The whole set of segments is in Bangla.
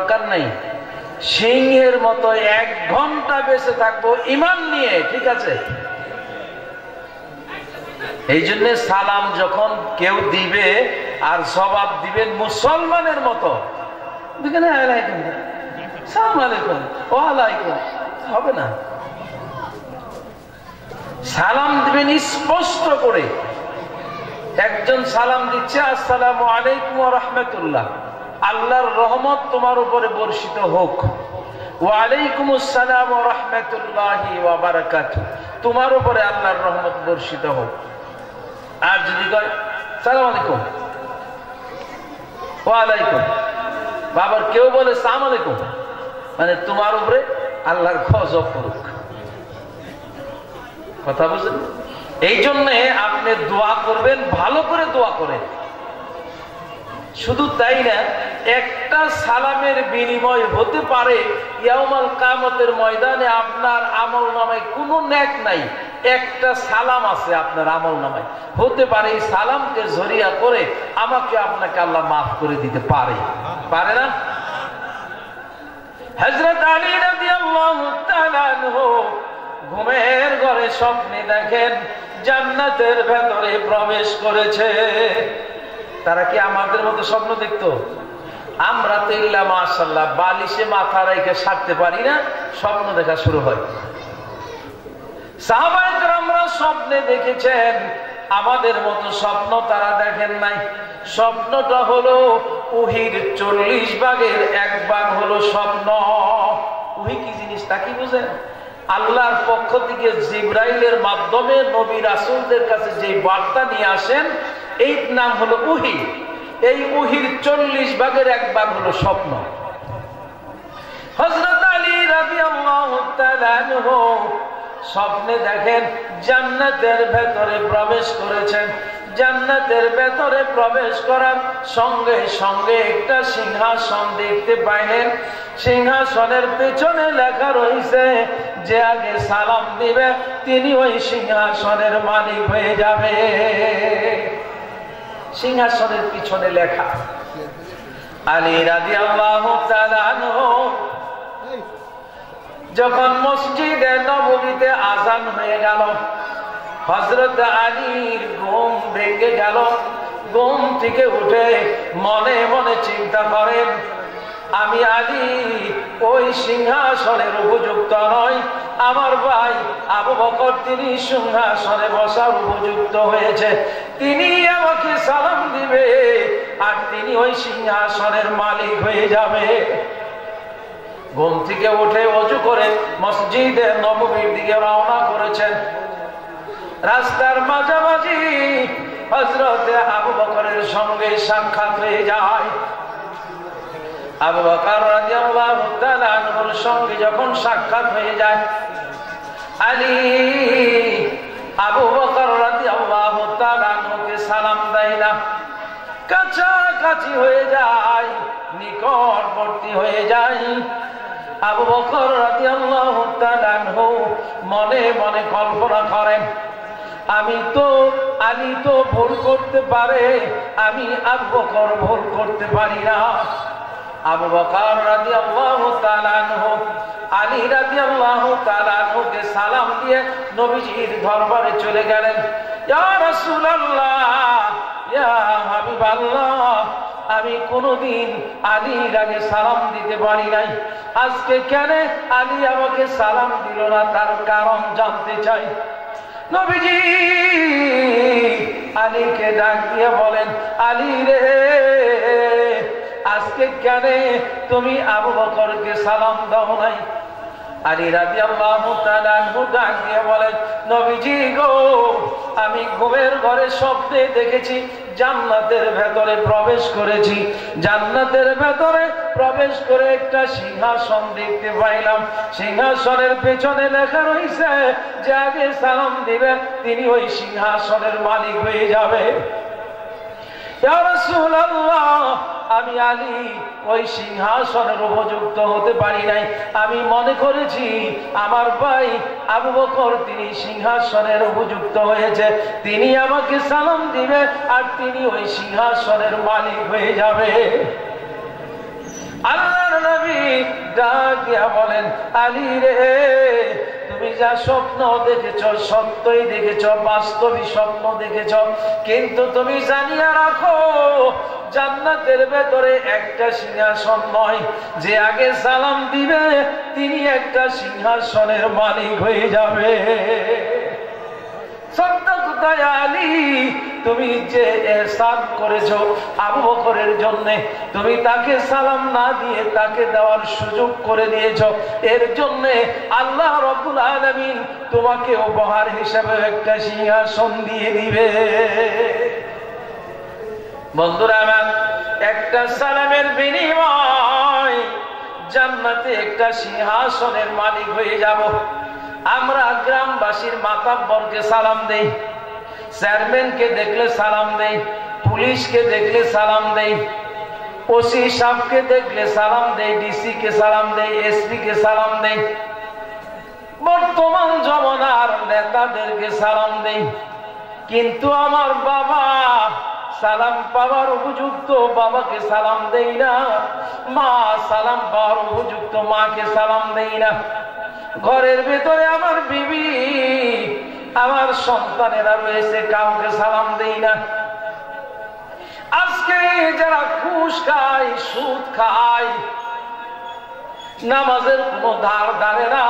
দরকার নাই, সিংহের মতো 1 ঘন্টা বেঁচে থাকবো ঈমান নিয়ে, ঠিক আছে? এই জন্য সালাম যখন কেউ দিবে আর জবাব দিবেন মুসলমানের মতো, হবে না। সালাম দিবেন স্পষ্ট করে। একজন সালাম দিচ্ছে আসসালামু আলাইকুম ওয়া রাহমাতুল্লাহ, আল্লাহর রহমত তোমার উপরে বর্ষিত হোক। ওয়া আলাইকুমুস সালাম ওয়া রাহমাতুল্লাহি ওয়া বারাকাতুহু, তোমার উপরে আল্লাহর রহমত বর্ষিত হোক। আর যদি কয় সালাম আলাইকুম ওয়া আলাইকুম, বাবার কেউ বলে সালাম আলাইকুম, মানে তোমার উপরে আল্লাহর গজব হোক। কথা বুঝলেন? এই জন্য আপনি দোয়া করবেন, ভালো করে দোয়া করেন। শুধু তাই না, একটা সালামের বিনিময় হতে পারে ইয়াউমাল কিয়ামতের ময়দানে আপনার আমলনামায় কোনো নেক নাই, একটা সালাম আছে আপনার আমলনামায়, হতে পারে এই সালামকে জরিয়া করে আমাকে আপনাকে আল্লাহ মাফ করে দিতে পারে, পারে না? হযরত আলী রাদিয়াল্লাহু তাআলা আনহু ঘুমের ঘরে স্বপ্নে দেখেন জান্নাতের ভেতরে প্রবেশ করেছে। তারা কি আমাদের মতো স্বপ্ন দেখতো? আমরা তো ইল্লা মাশাআল্লাহ বালিশে মাথা রেখে সারতে পারি না, স্বপ্ন দেখা শুরু হয়। সাহাবায়ে কেরামরা স্বপ্নে দেখেছেন, আমাদের মতো স্বপ্ন তারা দেখেন নাই। স্বপ্নটা হলো উহির 40 ভাগের 1 ভাগ হলো স্বপ্ন। উহি কি জিনিস তা কি বুঝেন? আল্লাহর পক্ষ থেকে জিবরাইলের মাধ্যমে নবী রাসূলদের কাছে যে বার্তা নিয়ে আসেন, এই নাম হলো উহি। এই উহির 40 ভাগের 1 ভাগ হলো স্বপ্ন। হযরত আলী রাদিয়াল্লাহু তাআলা আনহু স্বপ্নে দেখেন জান্নাতের ভেতরে প্রবেশ করেছেন। জান্নাতের ভেতরে প্রবেশ করার সঙ্গে সঙ্গে একটা সিংহাসন দেখতে পাইলেন। সিংহাসনের পেছনে লেখা রয়েছে যে আগে সালাম দিবে তিনি ওই সিংহাসনের মালিক হয়ে যাবে। সিংহাসনের পিছনে লেখা। আলী রাদিয়াল্লাহু তাআলা আনহু যখন মসজিদে নববীতে আযান হয়ে গেল, হযরত আলীর ঘুম ভেঙে গেল। ঘুম থেকে উঠে মনে মনে চিন্তা করেন, আমি আলী ওই সিংহাসনের উপযুক্ত নয়, আমার ভাই আবু বকর তিনি সিংহাসনে বসার উপযুক্ত হয়েছে, তিনি আমাকে সালাম দিবে আর তিনি ওই সিংহাসনের মালিক হয়ে যাবে। ঘুম থেকে উঠে ওযু করে মসজিদে নববীর দিকে রওনা করেছেন। রাস্তার মাঝামাঝি হযরত আবু বকরের সঙ্গে সাক্ষাৎ হয়ে যায়। আবু বকর রাদিয়াল্লাহু তাআলা আনহুর সঙ্গে যখন সাক্ষাৎ হয়ে যায়, আলী আবু বকর রাদিয়াল্লাহু তাআলা আনহুকে সালাম দেয় না, কাছাকাছি হয়ে যায়, নিকটবর্তী হয়ে যায়। আবু বকর রাদিয়াল্লাহু তাআলা আনহু মনে মনে কল্পনা করেন, আমি তো আলী তো ভুল করতে পারে, আমি আবু বকর ভুল করতে পারি না। আবু বকর রাদিয়াল্লাহু তাআলা আনহু আলী রাদিয়াল্লাহু তাআলা আনহুকে সালাম দিয়ে নবীজির দরবারে চলে গেলেন। ইয়া রাসূলুল্লাহ, ইয়া হাবিবাল্লাহ, আমি কোনদিন আলীর আগে সালাম দিতে পারি নাই, আজকে কেন আলী আমাকে সালাম দিল না, তার কারণ জানতে চাই। নবীজি আলীকে ডাক দিয়ে বলেন, আলী রে, আজকে কেন তুমি আবু বকরকে সালাম দাও নাই? আলী রাদিয়াল্লাহু তাআলা আনহু ডাক দিয়ে বলেন, নবীজি গো, আমি ঘুমের ঘরে স্বপ্নে দেখেছি জান্নাতের ভেতরে প্রবেশ করেছি। জান্নাতের ভেতরে প্রবেশ করে একটা সিংহাসন দেখতে পাইলাম। সিংহাসনের পেছনে লেখা রয়েছে যে আগে সালাম দিবে তিনি ওই সিংহাসনের মালিক হয়ে যাবে। ইয়া রাসূলুল্লাহ, আমি আলী ওই সিংহাসনের উপযুক্ত হতে পারি নাই, আমি মনে করেছি আমার ভাই আবু বকর তিনি সিংহাসনের উপযুক্ত হয়েছে, তিনি আমাকে সালাম দিবে আর তিনি ওই সিংহাসনের মালিক হয়ে যাবে। আল্লাহর নবী ডাক দিয়া বলেন, আলী রে, তুমি যা স্বপ্ন দেখেছ সত্যই দেখেছ, বাস্তবই স্বপ্ন দেখেছ, কিন্তু তুমি জানিয়া রাখো জান্নাতের ভেতরে একটা সিংহাসন নয়, যে আগে সালাম দিবে তিনি একটা সিংহাসনের মালিক হয়ে যাবে। আলী, তুমি যে ইহসান করেছো আবু বকরের জন্য, তুমি তাকে সালাম না দিয়ে তাকে দেওয়ার সুযোগ করে দিয়েছো, এর জন্য আল্লাহ রাব্বুল আলামিন তোমাকে উপহার হিসেবে একটা সিংহাসন দিয়ে দিবে। বন্ধুরা আমার, একটা সালামের বিনিময় জান্নাতে একটা সিংহাসনের মালিক হয়ে যাব। আমরা গ্রামবাসীর মাতাব্বরকে সালাম দেই, চেয়ারম্যানকে দেখলে সালাম দেই, পুলিশকে দেখলে সালাম দেই, ওসি সাহেবকে দেখলে সালাম দেই, ডিসি কে সালাম দেই, এসপি কে সালাম দেই, বর্তমান জমানার নেতাদেরকে সালাম দেই। কিন্তু আমার বাবা, সালাম পাওয়ার উপযুক্ত বাবাকে সালাম দেই না, মা সালাম পাওয়ার উপযুক্ত মাকে সালাম দেই না, ঘরের ভেতরে আমার বিবি, আমার সন্তানেরা রয়েছে, কাউকে সালাম দেই না। আজকে যারা ঘুষ খায়, সুদ খায়, নামাজের কোনো ধার ধারে না,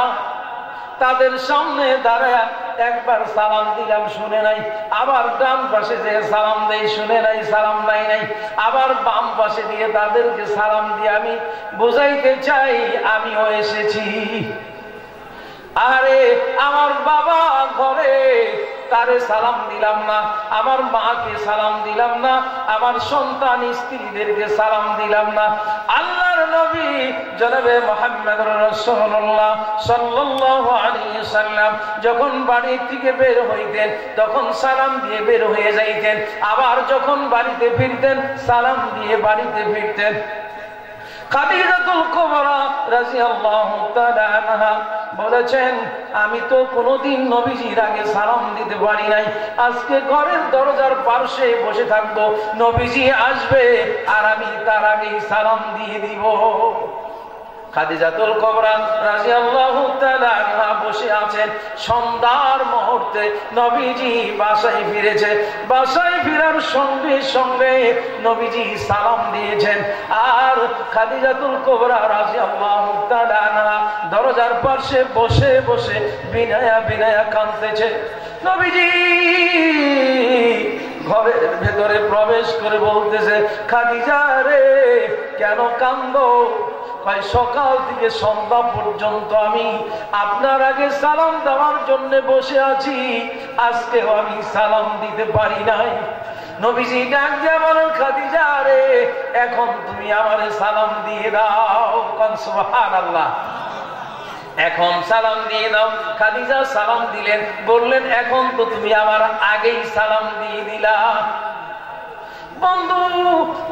তাদের সামনে দাঁড়ায় একবার সালাম দিলাম শুনে নাই, আবার ডান পাশে যে সালাম দেই শুনে নাই, সালাম নাই নাই, আবার বাম পাশে দিয়ে তাদেরকে সালাম দিয়ে আমি বুঝাইতে চাই আমিও এসেছি। আরে আমার বাবা ঘরে, তারে সালাম দিলাম না, আমার মাকে সালাম দিলাম না, আমার সন্তান স্ত্রীদেরকে সালাম দিলাম না। আল্লাহর নবী জনাবে মুহাম্মদুর রাসূলুল্লাহ সাল্লাল্লাহু আলাইহি সাল্লাম যখন বাড়ি থেকে বের হইতেন তখন সালাম দিয়ে বের হয়ে যাইতেন, আবার যখন বাড়িতে ফিরতেন সালাম দিয়ে বাড়িতে ফিরতেন। খাদিজাতুল কুবরা রাদিয়াল্লাহু তাআলা আনহা বলেছেন, আমি তো কোনোদিন নবীজির আগে সালাম দিতে পারি নাই, আজকে ঘরের দরজার পাশে বসে থাকবো, নবীজি আসবে আর আমি তার আগেই সালাম দিয়ে দিব। খাদিজাতুল কুবরা রাদিয়াল্লাহু তাআলা আনহা বসে আছেন, সন্ধ্যার মুহূর্তে নবীজি বাসায় ফিরেছে, বাসায় ফেরার সঙ্গে সঙ্গে নবীজি সালাম দিয়েছেন, আর খাদিজাতুল কুবরা রাদিয়াল্লাহু তাআলা আনহা দরজার পাশে বসে বসে বিনায়া বিনায়া কাঁদতেছে। নবীজি ঘরের ভেতরে প্রবেশ করে বলতেছে, খাদিজা রে, কেন কান্দো? সকাল থেকে সন্ধ্যা পর্যন্ত আমি আপনার আগে সালাম দেওয়ার জন্য বসে আছি, আজকেও আমি সালাম দিতে পারি নাই। নবীজি ডাক দিয়ে বলেন, খাদিজা রে, এখন তুমি আমারে সালাম দিয়ে দাও। সুবহানাল্লাহ, এখন সালাম দিয়ে দাও। খাদিজা সালাম দিলেন, বললেন, এখন তো তুমি আমার আগেই সালাম দিয়ে দিলা। বন্ধু,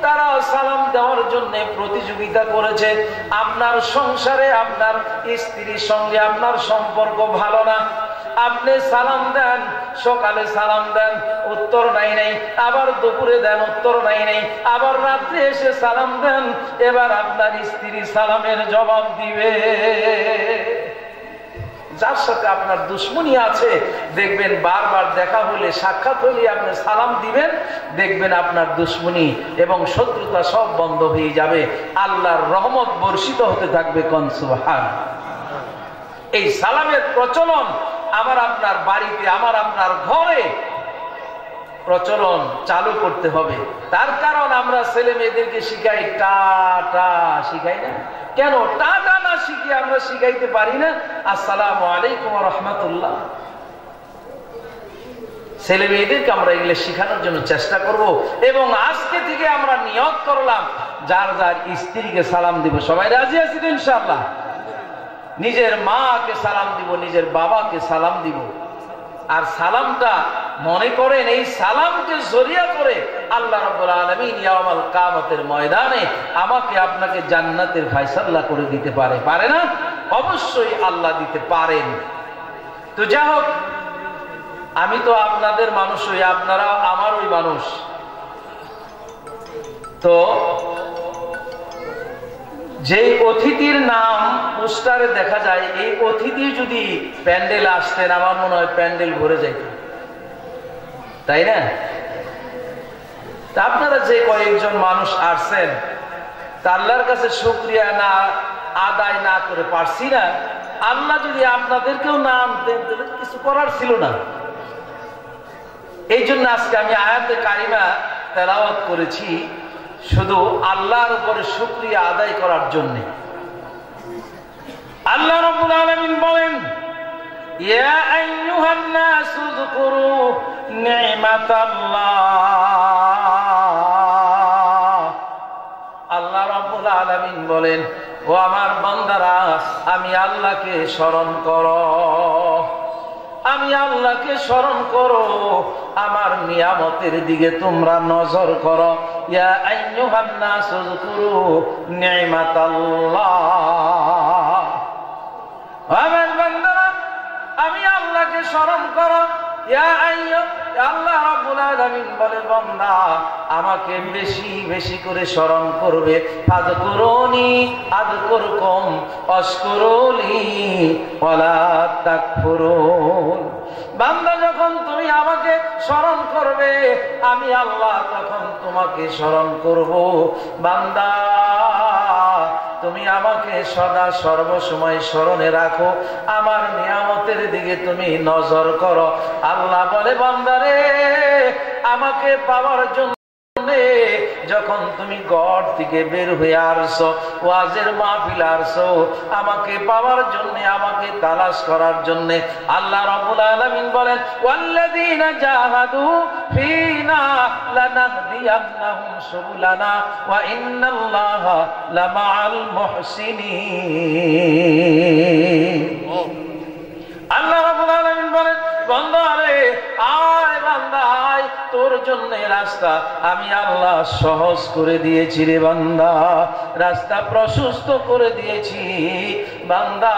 তারা সালাম দেওয়ার জন্য প্রতিযোগিতা করেছে। আপনার সংসারে আপনার স্ত্রীর সঙ্গে আপনার সম্পর্ক ভালো না, আপনি সালাম দেন, সকালে সালাম দেন, উত্তর নাই নাই, আবার দুপুরে দেন, উত্তর নাই নাই, আবার রাত্রে এসে সালাম দেন, এবার আপনার স্ত্রী সালামের জবাব দিবে। যার সাথে আপনার দুশ্মনী আছে, দেখবেন বারবার দেখা হলে, সাক্ষাৎ হলে আপনি সালাম দিবেন, দেখবেন আপনার দুশ্মনী এবং শত্রুতা সব বন্ধ হয়ে যাবে, আল্লাহর রহমত বর্ষিত হতে থাকবে। কোন সুবহান। এই সালামের প্রচলন আমার আপনার বাড়িতে, আমার আপনার ঘরে প্রচলন চালু করতে হবে। তার কারণ আমরা ছেলে মেয়েদেরকে শিখাই টাটা, শিখাই না কেন? টাটা না শিখিয়ে আমরা শিখাইতে পারি না আসসালামু আলাইকুম ওয়া রাহমাতুল্লাহ। ছেলে মেয়েদেরকে আমরা এগুলো শেখানোর জন্য চেষ্টা করব, এবং আজকে থেকে আমরা নিয়ত করলাম যার যার স্ত্রীকে সালাম দিব। সবাই রাজি আছি তো ইনশাআল্লাহ? নিজের মাকে সালাম দিব, নিজের বাবাকে সালাম দিব। আর সালামটা মনে করেন, এই সালামকে জরিয়া করে আল্লাহ রাব্বুল আলামিন ইয়াউমুল কিয়ামতের ময়দানে আমাকে আপনাকে জান্নাতের ফয়সালা করে দিতে পারে। পারে না? অবশ্যই আল্লাহ দিতে পারেন। তো যাই হোক, আমি তো আপনাদের মানুষ হই, আপনারা আমারই মানুষ। তো যে অতিথির নাম পোস্টারে দেখা যায়, এই অতিথি যদি প্যান্ডেল আসতেন আমার মনে হয় প্যান্ডেল ভরে যাইত, তাই না? আপনারা যে কয়েকজন মানুষ আসছেন তা আল্লাহর কাছে শুকরিয়া না আদায় না করে পারছি না। আল্লাহ যদি আপনাদেরকেও না আনতেন তাহলে কিছু করার ছিল না। এই জন্য আজকে আমি আয়াতে কারিমা তেলাওয়াত করেছি শুধু আল্লাহর উপরে শুকরিয়া আদায় করার জন্য। আল্লাহ রাব্বুল আলামিন বলেন, ইয়া আইয়ুহান নাসু যকুরু নি'মাতাল্লাহ। আল্লাহ রাব্বুল আলামিন বলেন, ও আমার বান্দারা, আমি আল্লাহকে স্মরণ করো, আমি আল্লাহকে স্মরণ করো, আমার নিয়ামতের দিকে তোমরা নজর করো। ইয়া আইয়ুহান নাসু যকুরু নি'মাতাল্লাহ। আমার বান্দারা, আমি আল্লাহকে স্মরণ করো। ইয়া আল্লাহ রাব্বুল আলামিন বলে, বান্দা আমাকে বেশি বেশি করে স্মরণ করবে। ফাযকুরুনি আযকুরকুম ওয়াশকুরুলি ওয়ালা তাকফুরুন। বান্দা যখন তুমি আমাকে স্মরণ করবে আমি আল্লাহ তখন তোমাকে স্মরণ করব। বান্দা তুমি আমাকে সদা সর্বসময় স্মরণে রাখো, আমার নিয়ামতের দিকে তুমি নজর করো। আল্লাহ বলে, বান্দারে আমাকে পাওয়ার জন্য যখন তুমি ঘর থেকে বের হয়ে আসছো, ওয়াজের মাহফিল আসছো, আমাকে পাওয়ার জন্য, আমাকে তালাশ করার জন্য, আল্লাহ রাব্বুল আলামিন বলেন, ওয়াল্লাযীনা জাহাদু ফীনা লানাহদিয়ান্নাহুম সুবুলানা ওয়া ইন্নাল্লাহা লামাআল মুহসিনিন। আল্লাহ রাব্বুল আলামিন বলেন, বান্দা রে আয়, বান্দা আয়, তোর জন্য রাস্তা আমি আল্লাহ সহজ করে দিয়েছি রে বান্দা, রাস্তা প্রশস্ত করে দিয়েছি। বান্দা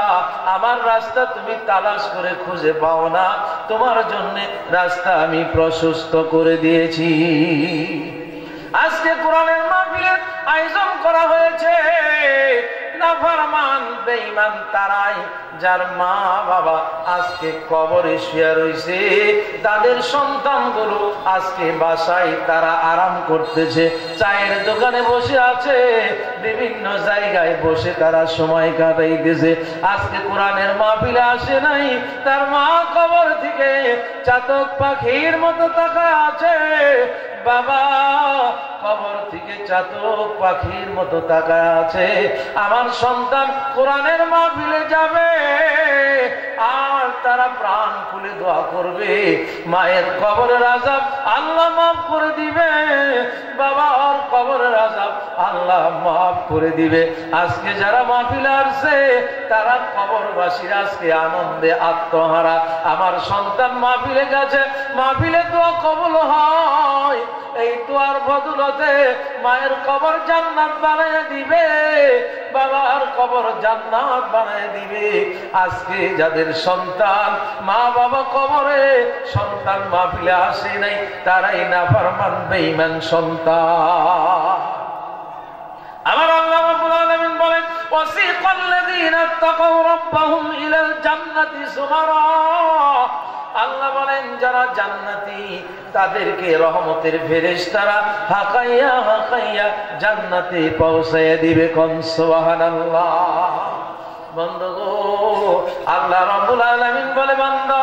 আমার রাস্তা তুমি তালাশ করে খুঁজে পাও না, তোমার জন্য রাস্তা আমি প্রশস্ত করে দিয়েছি। আজকে কোরআনের মাহফিলের আয়োজন করা হয়েছে, নাফরমান বেঈমান তারাই যার মা বাবা আজকে কবরে শুয়ে রয়েছে, তাদের সন্তানগুলো আজকে বাসায় তারা আরাম করতেছে, চায়ের দোকানে বসে আছে, বিভিন্ন জায়গায় বসে তারা সময় কাটাইতেছে। আজকে কোরআনের মাহফিলে আসে নাই, তার মা কবর থেকে চাতক পাখির মতো তাকায় আছে। বাবা কবর থেকে চাতক পাখির মতো তাকায় আছে। আমার সন্তান কোরআনের মাহফিলে যাবে আর তারা প্রাণ খুলে দোয়া করবে, মায়ের কবরের আযাব আল্লাহ মাফ করে দিবে, বাবার কবরের আযাব আল্লাহ মাফ করে দিবে। আজকে যারা মাহফিলে আসছে তারা কবরবাসীরা আজকে আনন্দে আত্মহারা। আমার সন্তান মাহফিলে গেছে, মাহফিলে দোয়া কবুল হয়, এই দোয়ার বদলতে মায়ের কবর জান্নাত বানায় দিবে, বাবার কবর জান্নাত বানায় দিবে। আজকে যাদের সন্তান মা বাবা কবরে, সন্তান মাহফিলে আসে নাই, তারাই নাফরমান বেঈমান সন্তান। আমার আল্লাহ রাব্বুল আলামিন বলেন, ওয়াসিকাল্লাযীনা তাকাউ রাব্বাহুম ইলাল জান্নাতি যুমারা। আল্লাহ বলেন যারা জান্নাতি তাদেরকে রহমতের ফেরেশতারা হাকাইয়া হাকাইয়া জান্নাতে পৌঁছায় দিবে। কোন সুবহানাল্লাহ। বন্ধু আল্লাহ রাব্বুল আলামিন বলে, বান্দা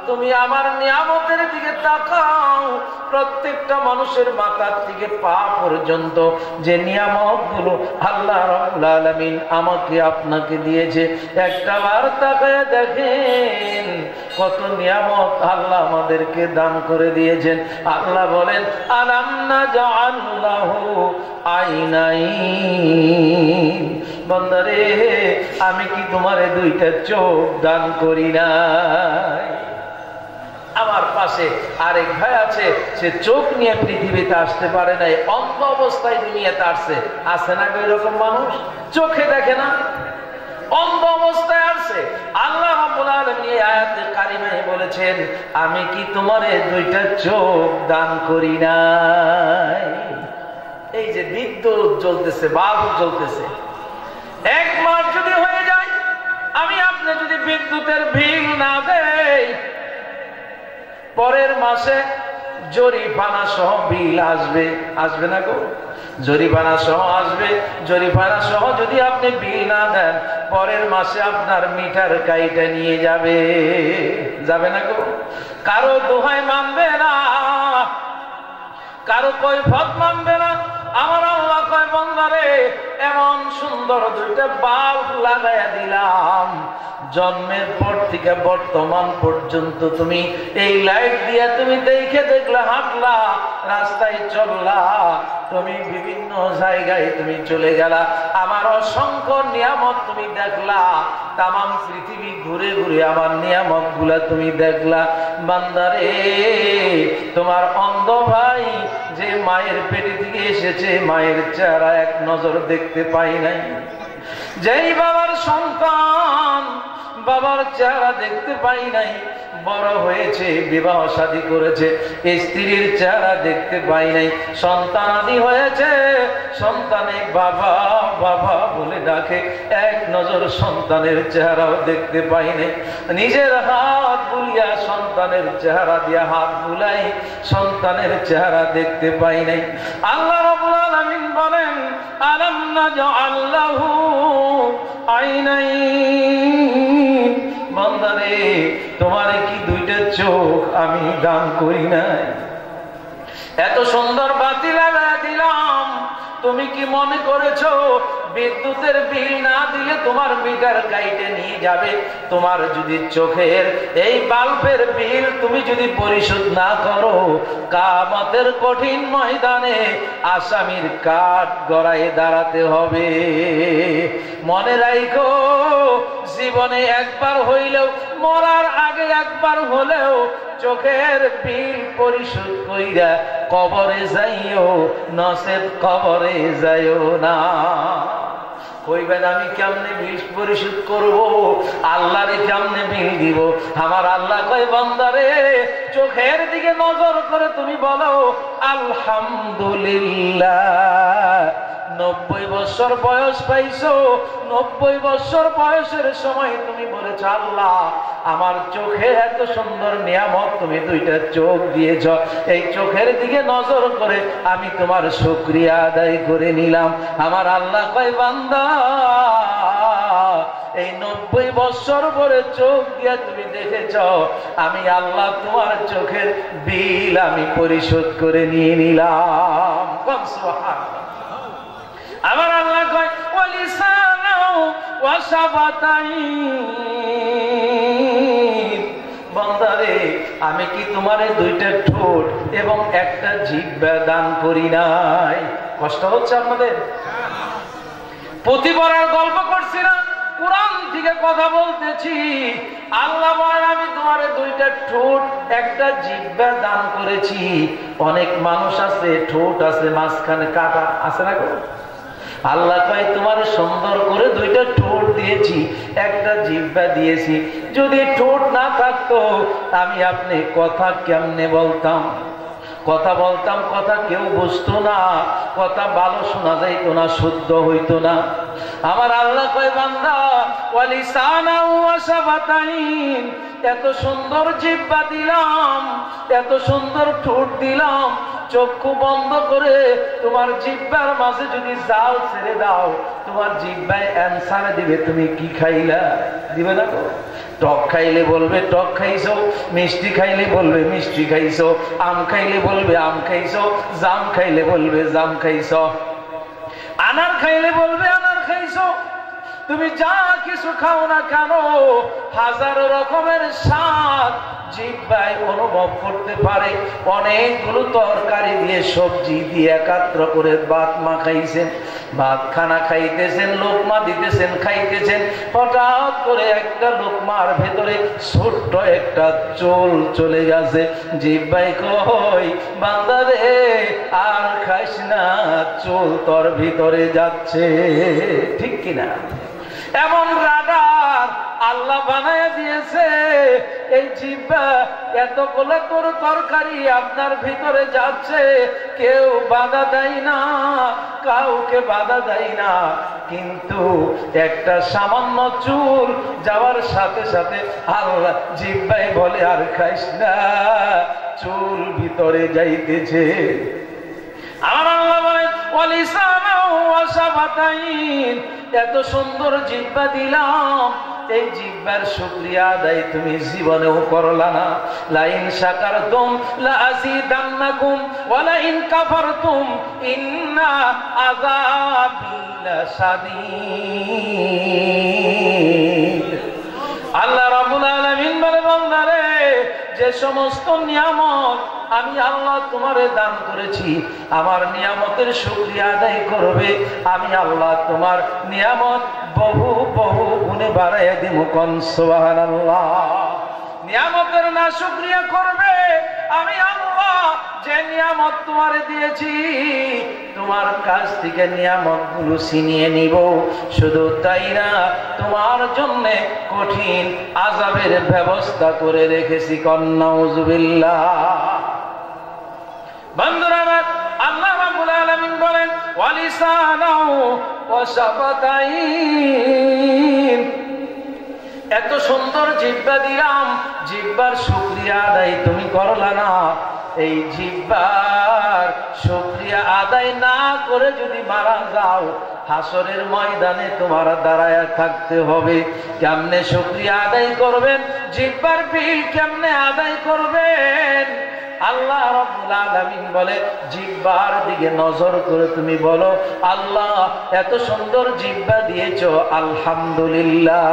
তুমি আমার নিয়ামতের দিকে তাকাও। প্রত্যেকটা মানুষের মাথার থেকে পা পর্যন্ত যে নিয়ামতগুলো আল্লাহ রাব্বুল আলামিন আমাকে আপনাকে দিয়েছে, একটা বার তাকায় দেখেন কত নিয়ামত আল্লাহ আমাদেরকে দান করে দিয়েছেন। আল্লাহ বলেন, আলাম নাজআল লাহু আইনাইন। বান্দারে আমি কি তোমারে দুইটা চোখ দান করি নাই? আমার পাশে আরেক ভাই আছে, সে চোখ নিয়ে পৃথিবীতে আসতে পারে নাই, অন্ধ অবস্থায় দুনিয়াতে আসছে। আছে না এরকম মানুষ? চোখে দেখে না, অন্ধ অবস্থায় আসছে। আল্লাহ রাব্বুল আলামিন এই আয়াতে কারিমায় বলেছেন, আমি কি তোমারে দুইটা চোখ দান করি নাই? এই যে বিদ্যুৎ জ্বলতেছে, বাল্ব জ্বলতেছে, 1 মাস যদি হয়ে যায়, আমি আপনি যদি বিদ্যুতের বিল না দেই, পরের মাসে জরিমানা সহ বিল আসবে, আসবে না গো? জরিমানা সহ আসবে। জরিমানা সহ যদি আপনি বিল না দেন, পরের মাসে আপনার মিটার কাইটা নিয়ে যাবে, যাবে না গো? কারো দোহাই মানবে না, কারো কৈফিয়ত মানবে না। আমার আল্লাহ কয়, বান্দারে এমন সুন্দর 2টা বাল্ব লাগাইয়া দিলাম, জন্মের পর থেকে বর্তমান পর্যন্ত তুমি এই লাইট দিয়া তুমি দেখলা, হাঁটলা, রাস্তায় চললা, তুমি বিভিন্ন জায়গায় তুমি চলে গেলা, আমার অসংখ্য নিয়ামত তুমি দেখলা, তামাম পৃথিবী ঘুরে ঘুরে আমার নিয়ামত গুলা তুমি দেখলা। বান্দারে তোমার অন্ধ ভাই যে মায়ের পেটে থেকে এসেছে, মায়ের চেহারা 1 নজর দেখতে পাই নাই। যেই বাবার সন্তান বাবার চেহারা দেখতে পাই নাই, বড় হয়েছে, বিবাহ শাদী করেছে, স্ত্রীর চেহারা দেখতে পাই নাই, সন্তানাদি হয়েছে, সন্তানে বাবা বাবা বলে ডাকে, 1 নজর সন্তানের চেহারাও দেখতে পাই নাই। নিজের হাত বুলিয়া সন্তানের চেহারা দিয়া হাত বুলাই, সন্তানের চেহারা দেখতে পাই নাই। আল্লাহ রাব্বুল আলামিন বলেন, আলাম নাজআল লাহু আইনাইন, বান্দারে তোমারে কি 2টা চোখ আমি দান করি নাই? এত সুন্দর বাতি লাগায় দিলাম, তুমি কি মনে করেছো বিদ্যুতের বিল না দিলে তোমার মিটার কাইটে নিয়ে যাবে? তোমার যদি চোখের এই বাল্বের বিল তুমি যদি পরিশোধ না করো, কিয়ামতের কঠিন ময়দানে আসামির কাঠ গড়ায় দাঁড়াতে হবে। মনে রাখো, জীবনে একবার হইলেও, মরার আগে একবার হলেও চোখের বিল পরিশোধ কইরা কবরে যাইও, নসেদ কবরে যাইও না। কইবেন আমি কেমনে বিল পরিশোধ করব, আল্লাহরে কেমনে বিল দিব? আমার আল্লাহ কয়, বান্দারে চোখের দিকে নজর করে তুমি বলো আলহামদুলিল্লাহ। 90 বছর বয়স পাইছো, 90 বছর বয়সের সময় তুমি বলেছ, আল্লাহ আমার চোখে এত সুন্দর নিয়ামত, তুমি 2টা চোখ দিয়েছ, এই চোখের দিকে নজর করে আমি তোমার শুকরিয়া আদায় করে নিলাম। আমার আল্লাহ কয়, বান্দা এই 90 বছর পরে চোখ দিয়ে তুমি দেখেছ, আমি আল্লাহ তোমার চোখের বিল আমি পরিশোধ করে নিয়ে নিলাম। সুবহানাল্লাহ। আমার আল্লাহ কয়, ওয়ালিসানাও ওয়াশাফাতাইন, বান্দারে আমি কি তোমারে 2টা ঠোঁট এবং 1টা জিহ্বা দান করি নাই? কষ্ট হচ্ছে আপনাদের? প্রতিবারের গল্প করছি না, কোরআন থেকে কথা বলতেছি। আল্লাহ বলেন, আমি তোমারে 2টা ঠোঁট 1টা জিহ্বা দান করেছি। অনেক মানুষ আছে, ঠোঁট আছে, মাঝখানে কাটা আছে না গো? আল্লাহ কয়, তোমার সুন্দর করে 2টা ঠোঁট দিয়েছি, 1টা জিহ্বা দিয়েছি। যদি ঠোঁট না থাকতো আমি আপনি কথা কেমনে বলতাম? কথা বলতাম, কথা কেউ বুঝতো না, কথা ভালো শোনা যাইতো না, শুদ্ধ হইতো না। আমার আল্লাহ কয়, বান্দা ওয়ালিসানাও ওয়াশাফাতাইন, এত সুন্দর জিহ্বা দিলাম, এত সুন্দর ঠোঁট দিলাম, চক্ষু বন্ধ করে তোমার জিহ্বার মাঝে যদি জাল ছেড়ে দাও, তোমার জিহ্বায় অ্যানসার দিবে তুমি কি খাইলা, দিবে না? টক খাইলে বলবে টক খাইছো, মিষ্টি খাইলে বলবে মিষ্টি খাইছো, আম খাইলে বলবে আম খাইছো, জাম খাইলে বলবে জাম খাইছো, আনার খাইলে বলবে আনার খাইছো। তুমি যা কিছু খাও না কেন, 1000 রকমের স্বাদ জিহ্বায় অনুভব করতে পারে। অনেকগুলো তরকারি দিয়ে, সবজি দিয়ে একাত্র করে ভাত মাখাইছেন, ভাত খানা খাইতেছেন, লোকমা দিতেছেন, খাইতেছেন, হঠাৎ করে একটা লোকমার ভেতরে ছোট্ট একটা চুল চলে গেছে। জিহ্বায় কই, বান্দা রে আর খাইস না, চুল তোর ভিতরে যাচ্ছে, ঠিক কিনা? এমন রাডার আল্লাহ বানায় দিয়েছে, এই জিহ্বা এতগুলো তরকারি আপনার ভিতরে যাচ্ছে, কেউ বাধা দেয় না, কাউকে বাধা দেয় না, কিন্তু একটা সামান্য চুল যাওয়ার সাথে সাথে আল্লাহ জিহ্বায় বলে আর খাইস না, চুল ভিতরে যাইতেছে। আমার আল্লাহ বলেন ওয়ালিসানাহু ওয়া শাফাতাইন, এত সুন্দর জিহ্বা দিলাম, এই জিহ্বার শুকরিয়া আদায় তুমি জীবনেও করলা না। লাইন শাকারতুম লাযিদান্নাকুম ওয়া লাইন কাফারতুম ইন্না আযাবি লাশাদীদ। আল্লাহ রাব্বুল আলামিন বলে বান্দারে, যে সমস্ত নিয়ামত আমি আল্লাহ তোমারে দান করেছি, আমার নিয়ামতের শুকরিয়া আদায় করবে, আমি আল্লাহ তোমার নিয়ামত বহু বহু গুণে বাড়াইয়া দিব। কোন সুবহানাল্লাহ। নিয়ামতের না শুকরিয়া করবে, আমি আল্লাহ যে নিয়ামত তোমারে দিয়েছি তোমার কাছ থেকে নিয়ামত গুলো ছিনিয়ে নিব। শুধু তাই না, তোমার জন্য কঠিন আযাবের ব্যবস্থা করে রেখেছি। নাউযুবিল্লাহ। বন্ধুরা আমার, আল্লাহ রাব্বুল আলামিন বলেন ওয়ালিসানাহু ওয়া শাফাতাইন, এত সুন্দর জিহ্বা দিলাম, জিহ্বার শুকরিয়া আদায় তুমি করলা না। এই জিহ্বার শুকরিয়া আদায় না করে যদি মারা যাও, হাসরের ময়দানে তোমার দাঁড়ায় থাকতে হবে। কেমনে শুকরিয়া আদায় করবেন, জিহ্বার বিল কেমনে আদায় করবেন? আল্লাহ রাব্বুল আলামিন বলে জিহ্বার দিকে নজর করে তুমি বলো, আল্লাহ এত সুন্দর জিহ্বা দিয়েছো, আলহামদুলিল্লাহ।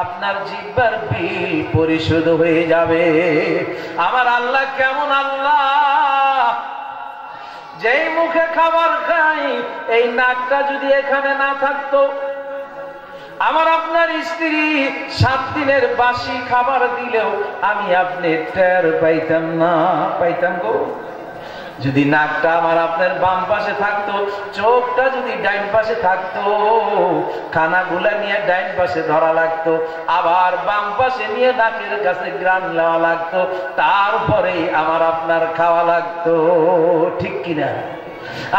আপনার জিহ্বার বিল পরিশোধ হয়ে যাবে। আমার আল্লাহ কেমন আল্লাহ, যেই মুখে খাবার খাই, এই নাকটা যদি এখানে না থাকতো, আমার আপনার স্ত্রী 7 দিনের বাসি খাবার দিলেও আমি আপনি টের পাইতাম না, পাইতাম গো। যদি নাকটা আমার আপনার বাম পাশে থাকতো, চোখটা যদি ডাইন পাশে থাকতো, খানাগুলা নিয়ে ডাইন পাশে ধরা লাগতো, আবার বাম পাশে নিয়ে নাকের কাছে গ্রান নেওয়া লাগতো, তারপরে আমার আপনার খাওয়া লাগতো, ঠিক কিনা?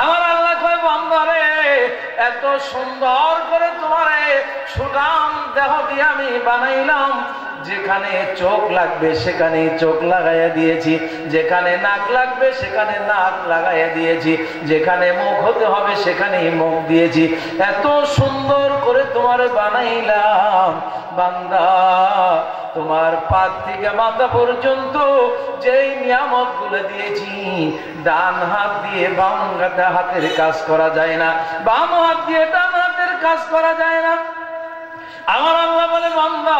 আমার আল্লাহ কয় বান্দারে, এত সুন্দর করে তোমারে সুঠাম দেহ দিয়ে আমি বানাইলাম, যেখানে চোখ লাগবে সেখানে চোখ লাগাইয়া দিয়েছি, যেখানে নাক লাগবে সেখানে নাক লাগাইয়া দিয়েছি, যেখানে মুখ হতে হবে সেখানেই মুখ দিয়েছি। এত সুন্দর করে তোমারে বানাইলাম বান্দা, তোমার পা থেকে মাথা পর্যন্ত যেই নিয়ামত গুলো দিয়েছি, ডান হাত দিয়ে বাম হাতের কাজ করা যায় না, বাম হাত দিয়ে ডান হাতের কাজ করা যায় না। আমার আল্লাহ বলে বান্দা,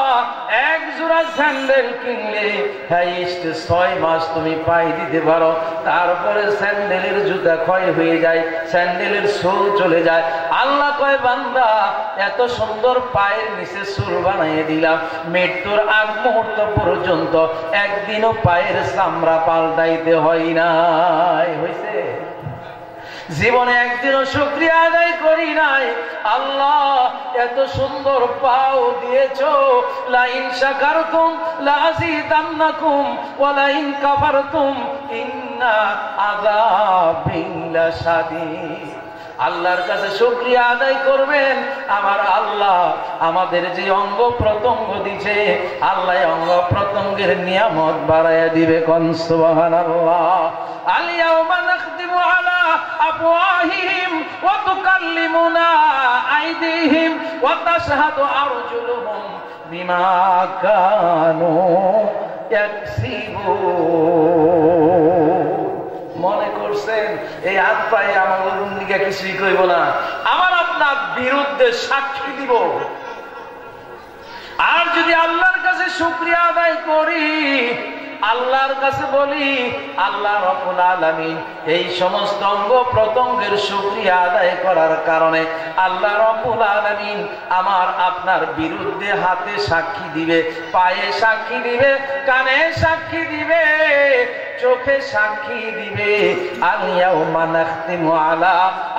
এক জোড়া স্যান্ডেল কিনলে 6 মাস তুমি পায়ে দিতে পারো, তারপরে স্যান্ডেলের জুতা ক্ষয় হয়ে যায়, স্যান্ডেলের সোল চলে যায়। আল্লাহ কয় বান্দা, এত সুন্দর পায়ের নিচে সোল বানিয়ে দিলাম, মৃত্যুর আগ মুহূর্ত পর্যন্ত একদিনও পায়ের চামড়া পাল্টাইতে হয় নাই। হয়েছে? জীবনে একদিনও শুকরিয়া আদায় করি নাই। আল্লাহ এত সুন্দর পাও দিয়েছো, লাইন শাকারতুম লাযিদান্নাকুম ওয়া লাইন কাফারতুম ইন্না আযাবি লাশাদীদ। আল্লাহর কাছে শুকরিয়া আদায় করবেন। আমার আল্লাহ আমাদের যে অঙ্গ প্রত্যঙ্গ দিছে, আল্লাহ অঙ্গ প্রত্যঙ্গের নিয়ামত বাড়াইয়া দিবে। কোন সুবহানাল্লাহ। আল ইয়াউমা নাখতিমু আলা আফওয়াহিহিম ওয়া তুকাল্লিমুনা আইদিহিম ওয়া তাশহাদু আরজুলুহুম বিমা কানু ইয়াকসিবুন। মনে করছেন এই হাত পায়ে আমার দিকে কিছুই কইব না, আমার আপনার বিরুদ্ধে সাক্ষী দিব। আর যদি আল্লাহর কাছে শুকরিয়া আদায় করি, আল্লাহর কাছে বলি, আল্লাহ রাব্বুল আলামিন এই সমস্ত অঙ্গ প্রত্যঙ্গের শুকরিয়া আদায় করার কারণে আল্লাহ রাব্বুল আলামিন আমার আপনার বিরুদ্ধে হাতে সাক্ষী দিবে, পায়ে সাক্ষী দিবে, কানে সাক্ষী দিবে, চোখে সাক্ষী দিবে। আল ইয়াউমা নাখতিমু আলা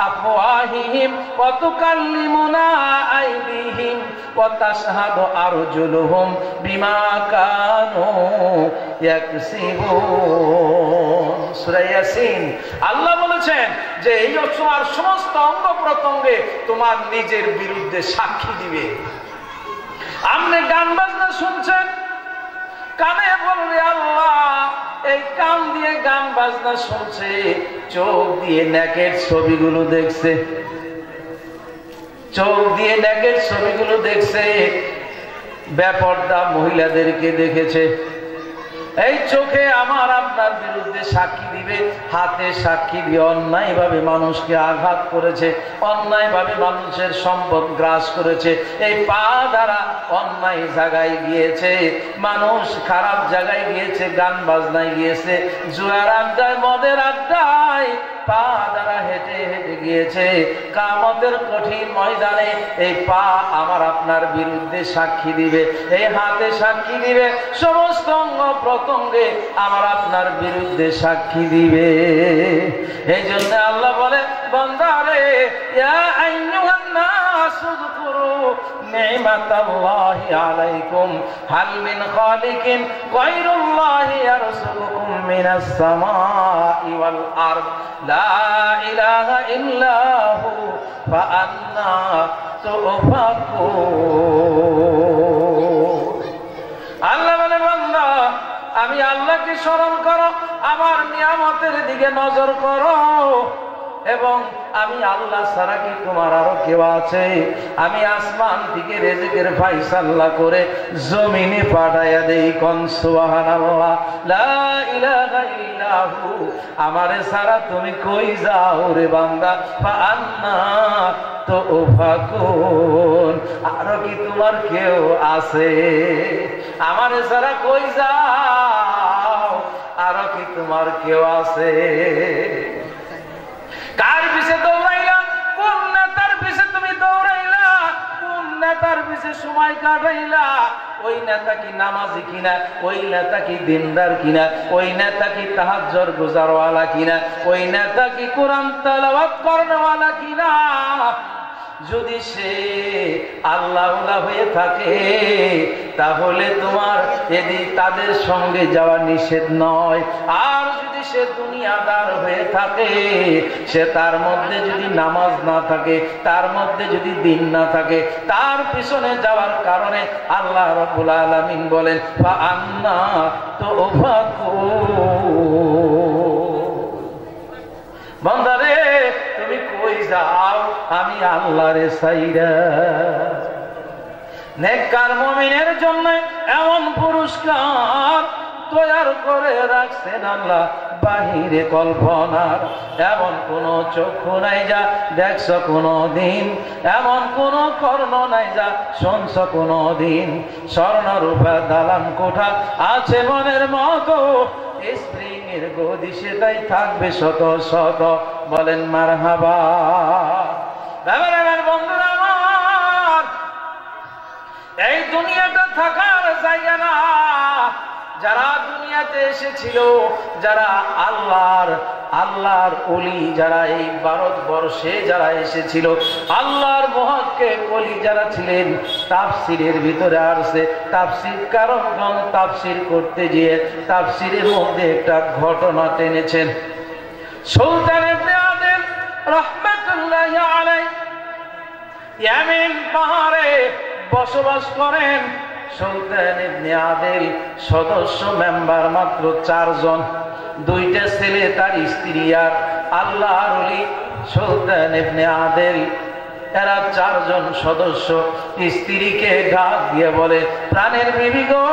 আফওয়াহিহিম ওয়া তুকাল্লিমুনা আইদিহিম ওয়া তাশহাদু আরজুলুহুম বিমা কানু ইয়াকসিবুন। সূরা ইয়াসিন আল্লাহ বলেছেন যে এই তোমার সমস্ত অঙ্গ প্রত্যঙ্গে তোমার নিজের বিরুদ্ধে সাক্ষী দিবে। আপনি গান বাজনা শুনছেন, কানে বলবে আল্লাহ, এই কান দিয়ে গান বাজনা শুনছে, চোখ দিয়ে নেকের ছবিগুলো দেখছে, চোখ দিয়ে নেকের ছবিগুলো দেখছে, বেপরদা মহিলাদেরকে দেখেছে। এই চোখে আমার আপনার বিরুদ্ধে সাক্ষী দিবে, হাতে সাক্ষী দিয়ে অন্যায় ভাবে মানুষকে আঘাত করেছে, অন্যায় ভাবে মানুষের সম্পদ গ্রাস করেছে। এই পা দ্বারা অন্যায় জায়গায় গিয়েছে, মানুষ খারাপ জায়গায় গিয়েছে, গান বাজনায় গিয়েছে, জুয়ার আড্ডায়, মদের আড্ডায় পা দ্বারা হেঁটে হেঁটে গিয়েছে। কিয়ামতের কঠিন ময়দানে এই পা আমার আপনার বিরুদ্ধে সাক্ষী দিবে, এই হাতে সাক্ষী দিবে, সমস্ত অঙ্গ প্রত্যঙ্গে আমার আপনার বিরুদ্ধে সাক্ষী দিবে। এই জন্য আল্লাহ বলে, বান্দারে ইয়া আইয়ুহান নাস উযকুরু নি'মাতাল্লাহি আলাইকুম হাল মিন খালিকিন গায়রুল্লাহি ইয়ারযুকুকুম মিনাস সামাই ওয়াল আরদ লা ইলাহা ইল্লা হু ফাআন্না তুফাকুন। আল্লাহ বলে, বান্দা আমি আল্লাহকে স্মরণ করো, আমার নিয়ামতের দিকে নজর করো, এবং আমি আল্লাহ ছাড়া কি তোমার আরো কেউ আছে? আমি আসমান থেকে রিজিকের ফয়সালা করে জমিনে পাঠাইয়া দেই। কোন সুবহানাল্লাহ, লা ইলাহা ইল্লাহু। আমারে ছাড়া তুমি কই যাও রে বান্দা? ফাআন্না তুফাকুন। আরো কি তোমার কেউ আছে? আমারে ছাড়া কই যাও? আরো কি তোমার কেউ আছে? কার পিছে দৌড়াইলা? কোন নেতার পিছে তুমি দৌড়াইলা? কোন নেতার পিছে সময় কাটাইলা? ওই নেতা কি নামাজি কিনা? ওই নেতা কি দিনদার কিনা? ওই নেতা কি তাহাজ্জুদ গুজারওয়ালা কিনা? ওই নেতা কি কোরআন তেলাওয়াত করনেওয়ালা কিনা? যদি সে আল্লাহওয়ালা হয়ে থাকে তাহলে তোমার এদিক তাদের সঙ্গে যাওয়া নিষেধ নয়। আর যদি সে দুনিয়াদার হয়ে থাকে, সে তার মধ্যে যদি নামাজ না থাকে, তার মধ্যে যদি দিন না থাকে, তার পিছনে যাওয়ার কারণে আল্লাহ রাব্বুল আলামিন বলেন, ফাআন্না তুফাকুন। বান্দারে তুমি কই যাও? আমি আল্লাহরে চাইরা। নেককার মুমিনের জন্য এমন পুরস্কার তৈয়ার করে রাখছেন আল্লাহ, বাহিরে কল্পনার। এমন কোন চক্ষু নাই যা দেখছ কোনো দিন, এমন কোন কর্ণ নাই যা শুনছ কোনো দিন। স্বর্ণরূপা দালান কোঠা আছে মনের মতো, স্প্রিংয়ের গদি সেটাই থাকবে শত শত। বলেন মারহাবা। বন্ধুরা আমার, এই দুনিয়াটা থাকার জায়গা না। যারা দুনিয়াতে এসেছিল, যারা আল্লাহর ওলি, যারা এই ভারতবর্ষে যারা এসেছিল, আল্লাহর মুহাক্কিক ওলি যারা ছিলেন, তাফসিরের ভিতরে আসছে, তাফসির কারকগণ তাফসির করতে গিয়ে তাফসিরের মধ্যে একটা ঘটনা টেনেছেন। সুলতান ইবনে আদিল রাহমাতুল্লাহি আলাইহি ইয়ামিন পাহাড়ে বসবাস করেন। সুলতান ইবনে আদিল সদস্য মেম্বার মাত্র 4 জন, 2টা ছেলে, তার স্ত্রী আর আল্লাহর ওলি সুলতান ইবনে আদিল। এরা 4 জন সদস্য। স্ত্রীকে ডাক দিয়ে বলে, প্রাণের বিবি গো,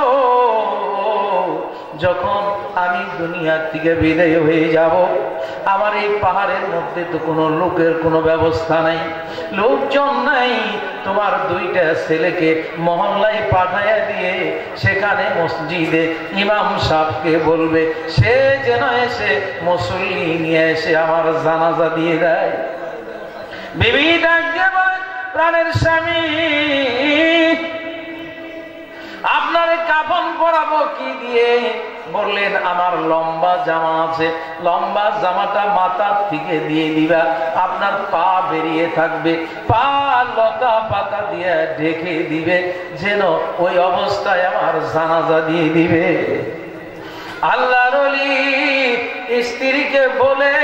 যখন আমি দুনিয়ার থেকে বিদায় হয়ে যাব, আমার এই পাহাড়ের মধ্যে তো কোনো লোকের কোনো ব্যবস্থা নাই, লোকজন নাই। তোমার 2টা ছেলেকে মহল্লায় পাঠাইয়া দিয়ে সেখানে মসজিদে ইমাম সাহেবকে বলবে, সে যেন এসে মুসল্লি নিয়ে এসে আমার জানাজা দিয়ে দেয়। বিবি ডাক দিয়ে বলে, প্রাণের স্বামী, আপনার কাফন পরাবো কি দিয়ে? বললেন আমার লম্বা জামা আছে, লম্বা জামাটা মাথার থেকে দিয়ে দিবা, আপনার পা বেরিয়ে থাকবে, পা লতা পাতা দিয়ে ঢেকে দিবে, যেন ওই অবস্থায় আমার জানাজা দিয়ে দিবে। আল্লাহর ওলি স্ত্রীকে বলে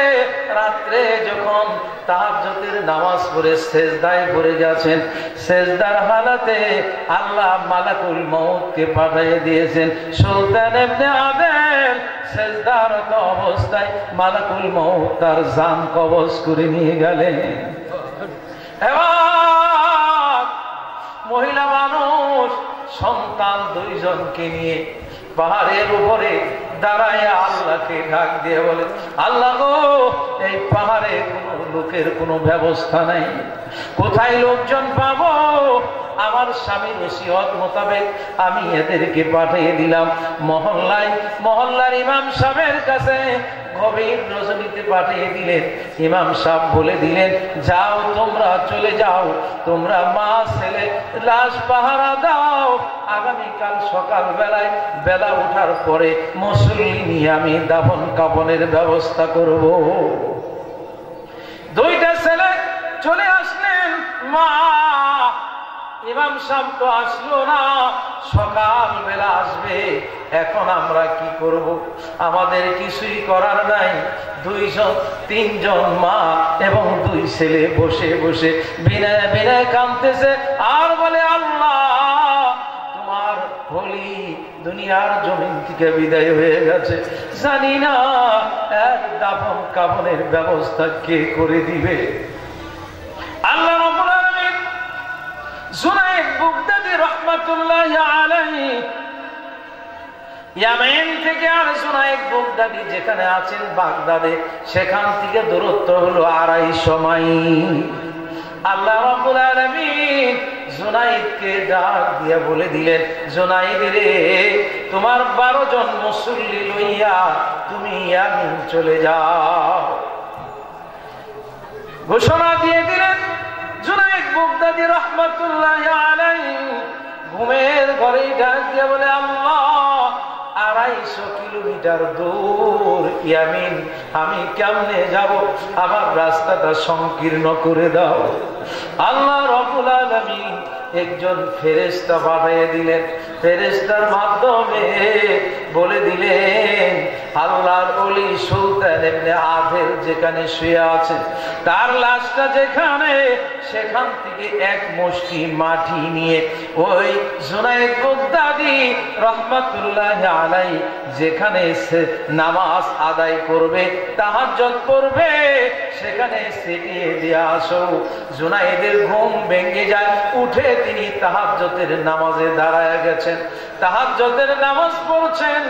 রাত্রে যখন তাহাজ্জুদের নামাজ পড়ে সিজদায় পড়ে গেছেন, সিজদার হালাতে আল্লাহ মালাকুল মউতকে পাঠিয়ে দিয়েছেন। সুলতান ইবনে আদেল সিজদারত অবস্থায় মালাকুল মউত তার জান কবজ করে নিয়ে গেলেন। এবার মহিলা মানুষ সন্তান দুইজনকে নিয়ে পাহাড়ের উপরে দাঁড়ায় আল্লাহকে ডাক দিয়ে বলে, আল্লাহ গো, এই পাহাড়ে কোনো লোকের কোনো ব্যবস্থা নাই, কোথায় লোকজন পাবো? আমার স্বামীর ওসিয়ত মোতাবেক আমি এদেরকে পাঠিয়ে দিলাম মহল্লায়, মহল্লার ইমাম সাহেবের কাছে গভীর রজনীতে পাঠিয়ে দিলেন। ইমাম সাহেব বলে দিলেন, যাও তোমরা চলে যাও, তোমরা মা ছেলে লাশ পাহারা দাও, আগামীকাল সকাল বেলায় বেলা ওঠার পরে মুসল্লি নিয়ে আমি দাফন কাফনের ব্যবস্থা করব। দুইটা ছেলে চলে আসলেন। মা ইমাম সাহেব তো আসলো না, সকাল বেলা আসবে, এখন আমরা কি করব? আমাদের কিছুই করার নাই। তিনজন মা এবং দুই ছেলে বসে বসে বিনয় বিনয় কাঁদতেছে আর বলে, আল্লাহ তোমার হলি দুনিয়ার জমিন থেকে বিদায় হয়ে গেছে, জানি না এক দাফন কাফনের ব্যবস্থা কে করে দিবে। আল্লাহ রাব্বুল আলামিন জুনায়েদ বাগদাদী রাহমাতুল্লাহি আলাইহি ইয়ামেন থেকে, আর জুনায়েদ বাগদাদী যেখানে আছেন বাগদাদে, সেখান থেকে দূরত্ব হলো 250 মাইল। আল্লাহ রাব্বুল আলামিন জুনায়েদকে ডাক দিয়ে বলে দিলেন, জুনায়েদ রে, তোমার 12 জন মুসল্লি লইয়া তুমি ইয়ামেন চলে যাও। ঘোষণা দিয়ে দিলেন। জুনায়েদ বাগদাদী রাহমাতুল্লাহি আলাইহি ঘুমের ঘরে ডাক দিয়ে বলে, আল্লাহ 250 কিলোমিটার দূর ইয়ামিন, আমি কেমনে যাব? আমার রাস্তাটা সংকীর্ণ করে দাও। আল্লাহ রাব্বুল আলামিন একজন ফেরেশতা পাঠিয়ে দিলেন। ফেরেশতার মাধ্যমে বলে দিলেন, আল্লাহর ওলি সুলতান ইবনে আদেল যেখানে শুয়ে আছে, তার লাশটা যেখানে, সেখান থেকে এক মুষ্টি মাটি নিয়ে ওই জুনায়েদ বাগদাদী রাহমাতুল্লাহি আলাইহি যেখানে সে নামাজ আদায় করবে, তাহাজ্জুদ পড়বে, সেখানে ছিটিয়ে দিয়ে আসো। জুনায়েদের ঘুম ভেঙে যায়, উঠে তিনি তাহাজ্জুদের নামাজে দাঁড়ায় গেছেন, তাহাজ্জুদের নামাজ পড়ছেন।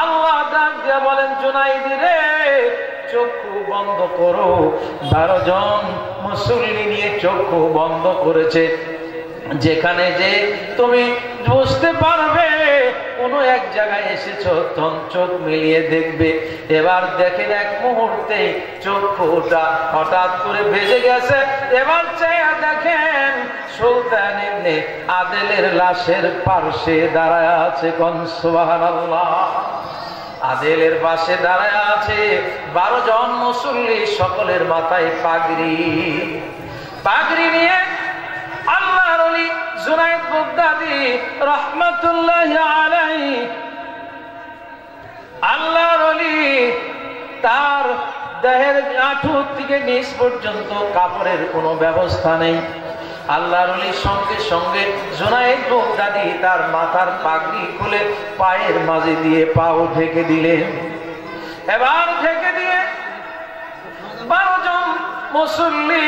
আল্লাহ ডাক দিয়ে বলেন, জুনায়েদ রে, চক্ষু বন্ধ করো। 12 জন মুসল্লি নিয়ে চক্ষু বন্ধ করেছে, যেখানে যে তুমি বুঝতে পারবে কোন এক জায়গায় এসেছো, তখন চোখ মিলিয়ে দেখবে। এবার দেখেন এক মুহূর্তে চক্ষুটা হঠাৎ করে ভেজে গেছে। এবার চেয়ে দেখেন সুলতান ইবনে আদেলের লাশের পাশে দাঁড়ায় আছে। কোন সুবহানাল্লাহ। আদেলের পাশে দাঁড়ায় আছে 12 জন মুসল্লি, সকলের মাথায় পাগড়ি। পাগড়ি নিয়ে আল্লাহর ওলি জুনায়েদ বাগদাদী রাহমাতুল্লাহি আলাইহি, আল্লাহর ওলি তার দেহের হাঁটু থেকে নিচ পর্যন্ত কাপড়ের কোনো ব্যবস্থা নেই। আল্লাহর ওলির সঙ্গে সঙ্গে জুনায়েদ বাগদাদী তার মাথার পাগড়ি খুলে পায়ের মাঝে দিয়ে পাও ঢেকে দিলেন। এবার ঢেকে দিয়ে 12 জন মুসল্লি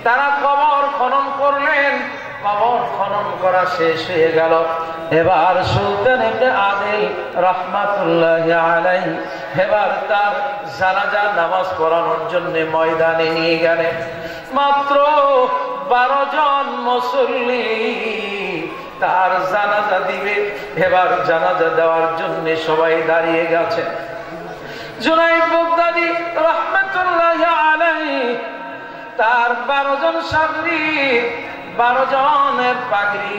তারা কবর খনন করলেন। কবর খনন করা শেষ হয়ে গেল। এবার সুলতান ইবনে আদেল রাহমাতুল্লাহি আলাইহি এবার তার জানাজা নামাজ পড়ানোর জন্য ময়দানে নিয়ে গেলেন। মাত্র 12 জন মুসল্লি তার জানাজা দিবে। এবার জানাজা দেওয়ার জন্য সবাই দাঁড়িয়ে গেছে। জুনায়েদ বাগদাদী রাহমাতুল্লাহি আলাইহি তার 12 জন সাগরী 12 জনের পাগড়ি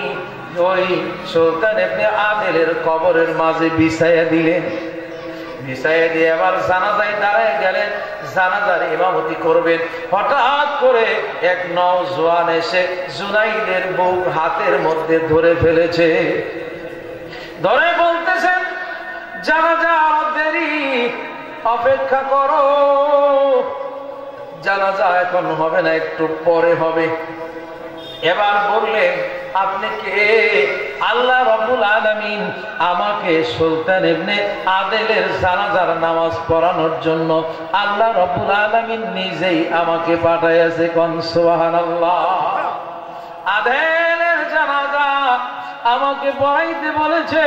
ওই সুলতান ইবনে আদিলের কবরের মাঝে বিছাইয়া দিলেন। বিছাইয়া দিয়ে আবার জানাজায় দাঁড়ায় গেলেন, জানাজার ইমামতি করবেন। হঠাৎ করে এক নওজোয়ান এসে জুনাইদের বুক হাতের মধ্যে ধরে ফেলেছে, ধরে বলতেছেন জানাজা আরো দেরি, অপেক্ষা করো, জানাজা এখন হবে না, একটু পরে হবে। এবার বললেন আপনি কে? আল্লাহ রাব্বুল আলামিন আমাকে সুলতান ইবনে আদিলের জানাজার নামাজ পড়ানোর জন্য আল্লাহ রাব্বুল আলামিন নিজেই আমাকে পাঠাইছে। কোন সুবহানাল্লাহ। আদিলের জানাজা আমাকে পড়াইতে বলেছে।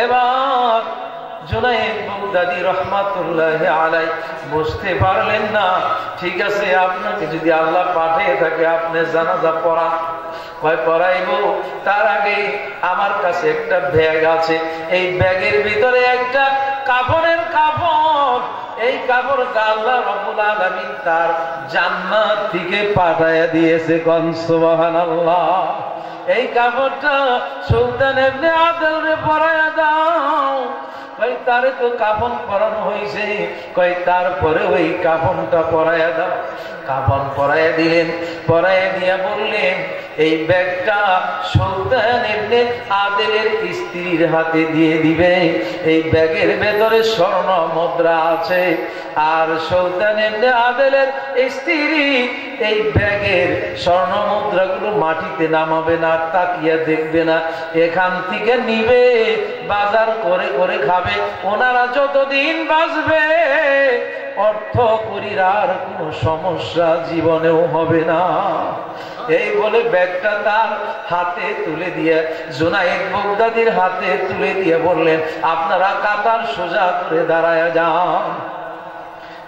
এবার জুনায়েদ বাগদাদী রাহমাতুল্লাহি আলাইহি বুঝতে পারলেন না, ঠিক আছে আপনাকে যদি আল্লাহ পাঠিয়ে থাকে আপনি জানাজা পড়ান। কয় পড়াইবো, তার আগে আমার কাছে একটা ব্যাগ আছে, এই ব্যাগের ভিতরে একটা কাপড়ের কাপড়, এই কাপড়টা আল্লাহ রাব্বুল আলামিন তার জান্নাত থেকে পাঠাইয়া দিয়েছে। কোন সুবহানাল্লাহ। এই কাপড়টা সুলতান ইবনে আদিলরে পরাইয়া দাও। কই তারে তো কাফন পরানো হয়েছে, কই তারপরে ওই কাফনটা পরাইয়া দাও। কাফন পরাইয়া দিলেন, পরাইয়া দিয়া বললেন এই ব্যাগটা সুলতান ইবনে আদিলের স্ত্রীর হাতে দিয়ে দিবে। এই ব্যাগের ভেতরে স্বর্ণ মুদ্রা আছে, আর সুলতান ইবনে আদিলের স্ত্রী এই ব্যাগের স্বর্ণ মুদ্রাগুলো মাটিতে নামাবে না, তাকিয়া দেখবে না, এখান থেকে নিবে, বাজার করে করে খাবে। ওনারা যতদিন বাঁচবে অর্থ করির আর কোনো সমস্যা জীবনেও হবে না। এই বলে ব্যাগটা তার হাতে তুলে দিয়ে জুনায়েদ বাগদাদীর হাতে তুলে দিয়ে বললেন আপনারা কাতার সোজা করে দাঁড়ায় যান।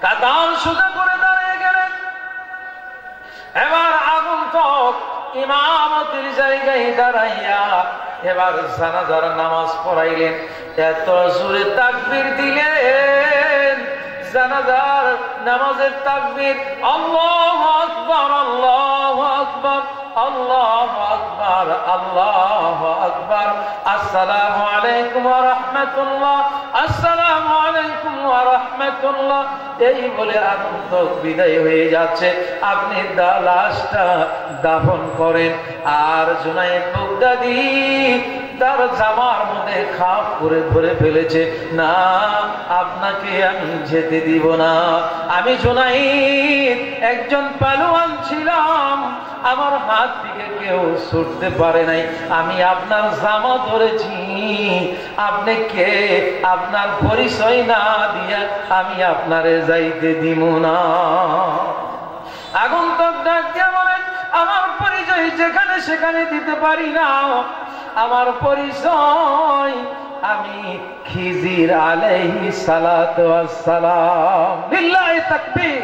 কাতার সোজা করে দাঁড়িয়ে গেলেন। এবার আগন্তুক ইমামতির জায়গায় দাঁড়াইয়া এবার জানাজার নামাজ পড়াইলেন। এত জোরে তাকবীর দিলেন, জানাজার নামাজের তাকবীর আল্লাহু আকবার, আল্লাহু আকবার, আল্লাহু আকবার, আল্লাহু আকবার, আসসালামু আলাইকুম ওয়া রাহমাতুল্লাহ, আসসালামু আলাইকুম ওয়া রাহমাতুল্লাহ। এই বলে আগন্তুক বিদায় হয়ে যাচ্ছে। আপনি লাশটা দাফন করেন। আর জুনায়েদ বাগদাদী তার জামার মধ্যে খাপ করে ধরে ফেলেছে, না আপনাকে আমি যেতে দিব না। আমি জুনায়েদ একজন পালোয়ান ছিলাম, আমার হাত থেকে কেউ ছুটতে পারে নাই, আমি আপনার জামা ধরেছি, আপনি কে আপনার পরিচয় না দিয়া আমি আপনারে যাইতে দিব না। আগন্তুক ডাক দিয়া বলেন আমার পরিচয় যেখানে সেখানে দিতে পারি না, আমার পরিচয় আমি খিজির আলাইহিস সালাতু ওয়াস সালাম। লিল্লাহি তাকবীর।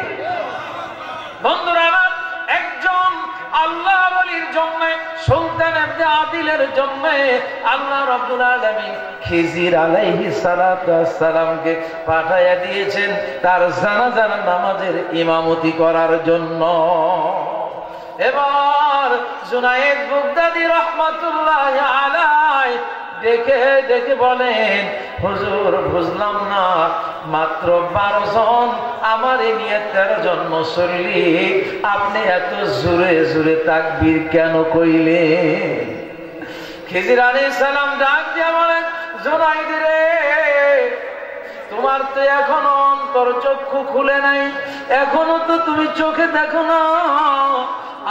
বন্ধুরা আমার, একজন আল্লাহ ওলির জন্য, সুলতান ইবনে আদিলের জন্য আল্লাহ রাব্বুল আলামিন খিজির আলাইহিস সালাতু ওয়াস সালামকে পাঠাইয়া দিয়েছেন তার জানাজার নামাজের ইমামতি করার জন্য। এবার জুনায়েদ বাগদাদী রাহমাতুল্লাহি আলাইহি দেখে দেখে বলেন হুজুর বুঝলাম না, মাত্র 12 জন, আমার নিয়ে 13 জন মুসল্লি, আপনি এত জোরে জোরে তাকবীর কেন কইলেন? খিজির আলাইহিস সালাম ডাক দিয়ে বলেন জুনায়েদ রে, তোমার তো এখনো অন্তর চক্ষু খুলে নাই, এখনো তো তুমি চোখে দেখো না।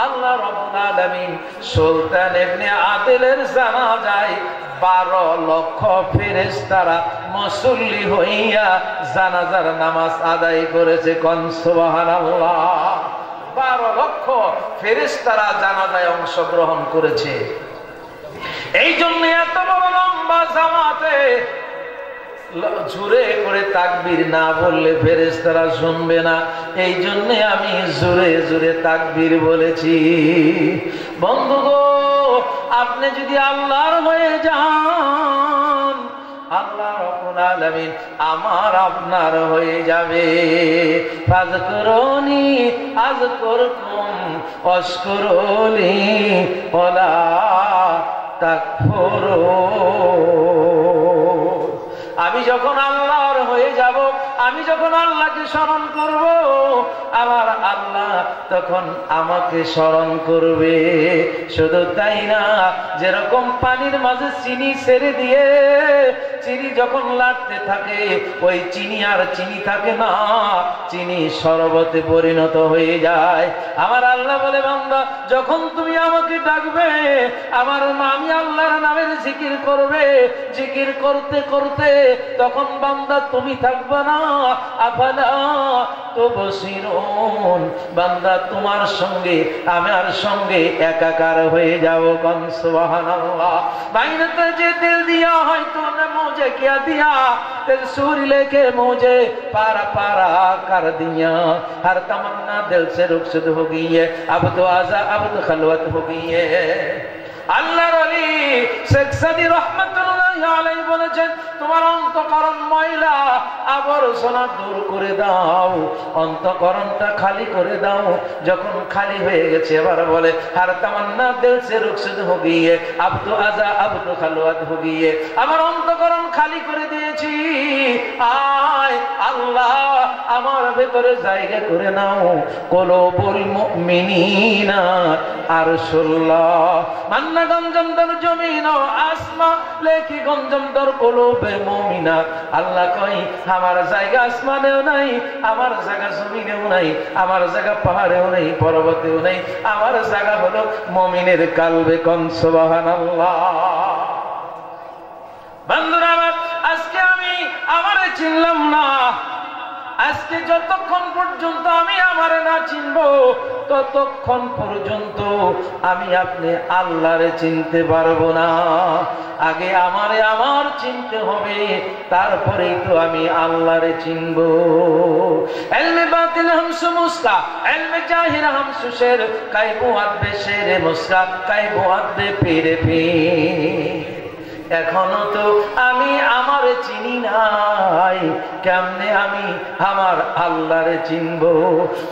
আল্লাহ রাব্বুল আলামিন সুলতান ইবনে আদিলের জানাজায় 12 লক্ষ ফেরেশতারা মুসল্লি হইয়া জানাজার নামাজ আদায় করেছে। কোন সুবহানাল্লাহ। 12 লক্ষ ফেরেশতারা জানাজায় অংশগ্রহণ করেছে। এই জন্য এত বড় লম্বা জামাতে জোরে করে তাকবীর না বললে ফেরেশতারা শুনবে না, এই জন্য আমি জোরে জোরে তাকবীর বলেছি। বন্ধুগো, আপনি যদি আল্লাহর হয়ে যান, আল্লাহ রাব্বুল আলামিন আমার আপনার হয়ে যাবে। ফাযকুরুনি আযকুরকুম ওয়াশকুরুলি ওয়ালা তাকফুরুন। আমি যখন আল্লাহর হয়ে যাব, আমি যখন আল্লাহকে স্মরণ করব, আমার আল্লাহ তখন আমাকে স্মরণ করবে। শুধু তাই না, যেরকম পানির মাঝে চিনি ছেড়ে দিয়ে চিনি যখন লাগতে থাকে, ওই চিনি আর চিনি থাকে না, চিনি শরবতে পরিণত হয়ে যায়। আমার আল্লাহ বলে, বান্দা যখন তুমি আমাকে ডাকবে, আমি আল্লাহর নামের জিকির করবে, জিকির করতে করতে তখন বান্দা তুমি থাকবে না। আফালা তুবসিরুন, বান্দা তোমার সঙ্গে আমার সঙ্গে একাকার হয়ে যাও। কোন সুবহানাল্লাহ। বাইরে যে দিল दिया है तूने मुझे क्या दिया, दिल सूर लेके मुझे पारा पारा कर दिया। हर तमन्ना दिल से रुखसत हो गई है, अब तो आजा अब तो खलवत हो गई है। আল্লাহর ওলি শেখ সাদি রহমাতুল্লাহি আলাইহি বলেছেন, তোমার অন্তঃকরণ ময়লা আবর্জনা দূর করে দাও, অন্তঃকরণটা খালি করে দাও। যখন খালি হয়ে গেছে, এবার বলে হার তামান্না দিল সে রুখসত হো গই হ্যায়, আব তো আজা আব তো খালওয়াত হো গই হ্যায়। আমার অন্তঃকরণ খালি করে দিয়েছি, আয় আল্লাহ আমার ভেতরে জায়গা করে নাও। কুলুবুল মুমিনিনা আরশুল্লাহ, মান্না গঞ্জম দর জমিন ও আসমান লেখি গঞ্জম দর কুলুবে মুমিনা। আল্লাহ কই আমার জায়গা আসমানেও নাই, আমার জায়গা জমিনেও নাই, আমার জায়গা পাহাড়েও নাই, পর্বতেও নাই, আমার জায়গা হলো মুমিনের কালবে। কোন সুবহানাল্লাহ। বন্ধুরা আমার, আজকে আমি আমারে চিনলাম না। আজকে যতক্ষণ পর্যন্ত আমি আমারে না চিনবো, ততক্ষণ পর্যন্ত আমি আপনি আল্লাহরে চিনতে পারবো না। আগে আমারে আমার চিনতে হবে, তারপরেই তো আমি আল্লাহরে চিনবো। ইলমে বাতিন হামসু মুসকা, ইলমে জাহির হামসু শের, কাই বুয়াত বে শেরে মুসকা, কাই বুয়াত বে পীরে পীর। এখনো তো আমি আমারে চিনি নাই, কেমনে আমি আমার আল্লাহরে চিনবো?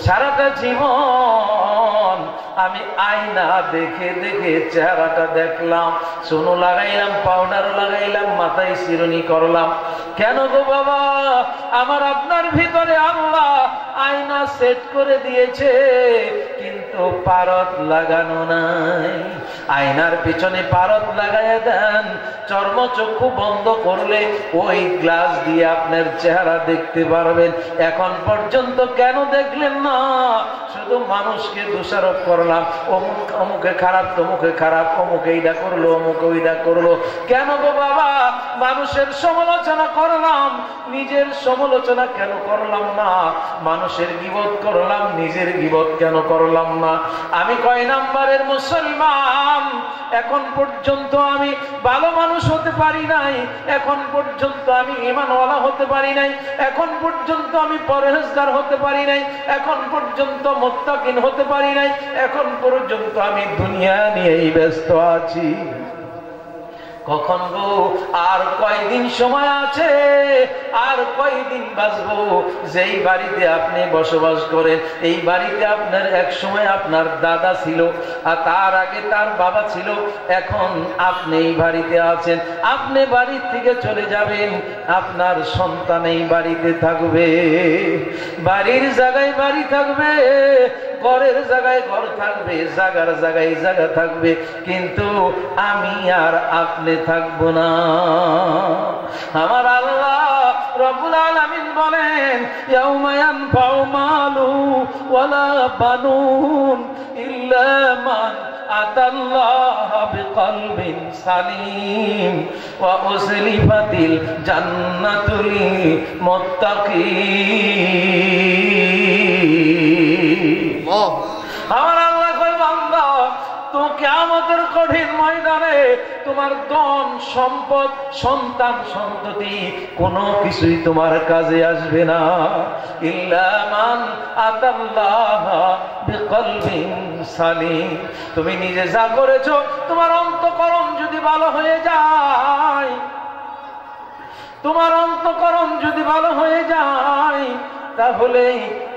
সারাটা জীবন আমি আয়না দেখে দেখে চেহারাটা দেখলাম, সোনো লাগাইলাম, পাউডার লাগাইলাম, মাথায় চিরুনি করলাম। কেন গো বাবা? আমার আপনার ভিতরে আল্লাহ আয়না সেট করে দিয়েছে, কিন্তু পারদ লাগানো নাই। আয়নার পিছনে পারদ লাগাইয়া দেন, চর্মচক্ষু বন্ধ করলে ওই গ্লাস দিয়ে আপনার চেহারা দেখতে পারবেন। এখন পর্যন্ত কেন দেখলেন না? শুধু মানুষকে দোষারোপ করলাম, অমুকে খারাপ, তমুকে খারাপ, অমুকে এইটা করলো, অমুকে ওইটা করলো। কেন গো বাবা? মানুষের সমালোচনা করলাম, নিজের সমালোচনা কেন করলাম না? মানুষের গীবত করলাম, নিজের গীবত কেন করলাম না? আমি কয় নাম্বারের মুসলমান? এখন পর্যন্ত আমি ভালো মানুষ হতে পারি নাই, এখন পর্যন্ত আমি ঈমানওয়ালা হতে পারি নাই, এখন পর্যন্ত আমি পরহেজগার হতে পারি নাই, এখন পর্যন্ত মুত্তাকিন হতে পারি নাই, এখন পর্যন্ত আমি দুনিয়া নিয়েই ব্যস্ত আছি। কখন গো? আর কয়দিন সময় আছে, আর কয়দিন বাঁচবো? যেই বাড়িতে আপনি বসবাস করেন, এই বাড়িতে আপনার এক সময় আপনার দাদা ছিল, আর তার আগে তার বাবা ছিল, এখন আপনি এই বাড়িতে আছেন। আপনি বাড়ির থেকে চলে যাবেন, আপনার সন্তান এই বাড়িতে থাকবে, বাড়ির জায়গায় বাড়ি থাকবে, ঘরের জায়গায় ঘর থাকবে, জায়গার জায়গায় জায়গা থাকবে, কিন্তু আমি আর আপনি থাকবো না। আমার আল্লাহ রব্বুল আলামিন বলেন, ইয়াউমা ইয়ানফাউ মালু ওয়ালা বানুন ইল্লা মান আতাল্লাহ বিকলবিন সালিম ওয়া উজলিফাতিল জান্নাতু লিল মুত্তাকিন। আমার আল্লাহ কই, বান্দা তো কিয়ামতের কঠিন ময়দানে তোমার ধন সম্পদ, সন্তান সন্ততি কোনো কিছুই তোমার কাজে আসবে না। ইল্লা মান আতাল্লাহ বিকলবিন সালিম। তুমি নিজে যা করেছো, তোমার অন্তঃকরণ যদি ভালো হয়ে যায়, তোমার অন্তঃকরণ যদি ভালো হয়ে যায়, তাহলে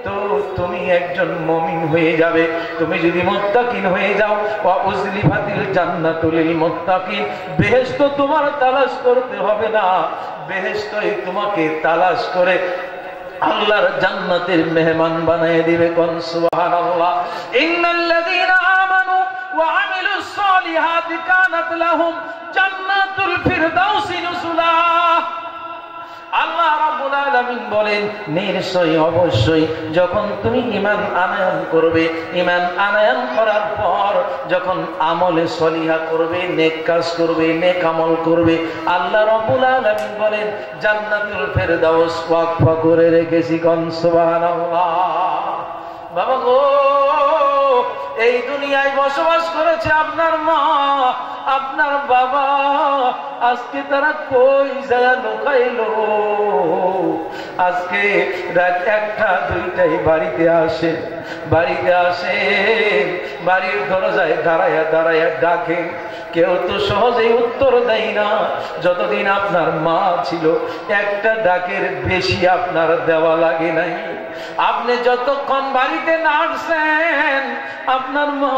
তো তুমি একজন মুমিন হয়ে যাবে। তুমি যদি মুত্তাকিন হয়ে যাও, ওয়া উজলিফাতিল জান্নাতু লিল মুত্তাকিন, বেহেশত তোমার তালাশ করতে হবে না, বেহেশতই তোমাকে তালাশ করে আল্লাহর জান্নাতের মেহমান বানিয়ে দিবে। কোন সুবহানাল্লাহ। ইন্নাল্লাযীনা আমানু ওয়া আমিলুস সালিহাতি কানাত লাহুম জান্নাতুল ফিরদাউসি নুজুলা। আল্লাহ রাব্বুল আলামিন বলেন, নিশ্চয়ই অবশ্যই যখন তুমি ঈমান আনয়ন করবে, ঈমান আনয়ন করার পর যখন আমলে সলিহা করবে, নেক কাজ করবে, নেক আমল করবে, আল্লাহ রাব্বুল আলামিন বলেন জান্নাতুল ফিরদাউস ওয়াকফা করে রেখেছি। কোন সুবহানাল্লাহ। বাবা গো, এই দুনিয়ায় বসবাস করেছে আপনার মা, আপনার বাবা, আজকে তারা কই যায় লুকাইলো? আজকে রাত 1টা 2টায় বাড়িতে আসে, বাড়ির দরজায় দাঁড়ায়া দাঁড়ায়া ডাকে, কেউ তো সহজেই উত্তর দেয় না। যতদিন আপনার মা ছিল, একটা ডাকের বেশি আপনার দেওয়া লাগে নাই। আপনি যতক্ষণ বাড়িতে না আসছেন, আপনার মা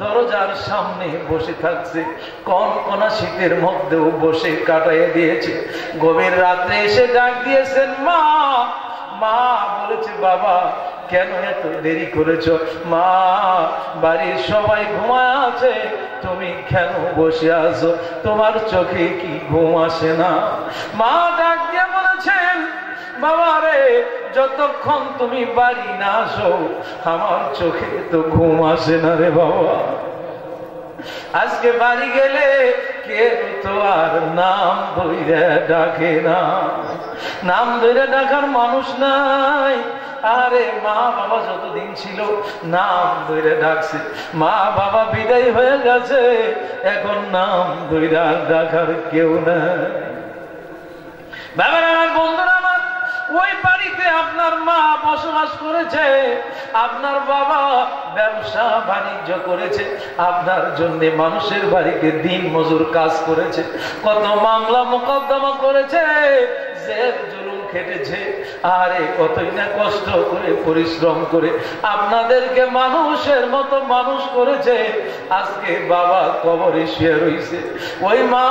দরজার সামনে বসে থাকছে, কোন শীতের মধ্যেও বসে কাটাইয়ে দিয়েছে। গভীর রাত্রে এসে ডাক দিয়েছেন মা। মা বলেছে, বাবা কেন এত দেরি করেছো? মা, বাড়ির সবাই ঘুমায় আছে, তুমি কেন বসে আছো? তোমার চোখে কি ঘুম আসে না? মা ডাক দিয়ে বলেছেন, বাবা রে, যতক্ষণ তুমি বাড়ি না আসো, আমার চোখে তো ঘুম আসে না রে বাবা। আজকে বাড়ি গেলে কেউ তো আর নাম ধরে ডাকে না, নাম ধরে ডাকার মানুষ নাই। আরে মা বাবা যতদিন ছিল নাম ধরে ডাকছে, মা বাবা বিদায় হয়ে গেছে, এখন নাম ধরে ডাকার কেউ নাই। বাবারা, বন্ধুরা আমার, ওই বাড়িতে আপনার মা বসবাস করেছে, আপনার বাবা ব্যবসা বাণিজ্য করেছে, আপনার জন্য মানুষের বাড়িতে দিন মজুর কাজ করেছে, কত মামলা মোকদ্দমা করেছে, জেল জুলুম খেটেছে, আরে কতই না কষ্ট করে পরিশ্রম করে আপনাদেরকে মানুষের মতো মানুষ করেছে। আজকে বাবা কবরে শুয়ে রইছে, ওই মা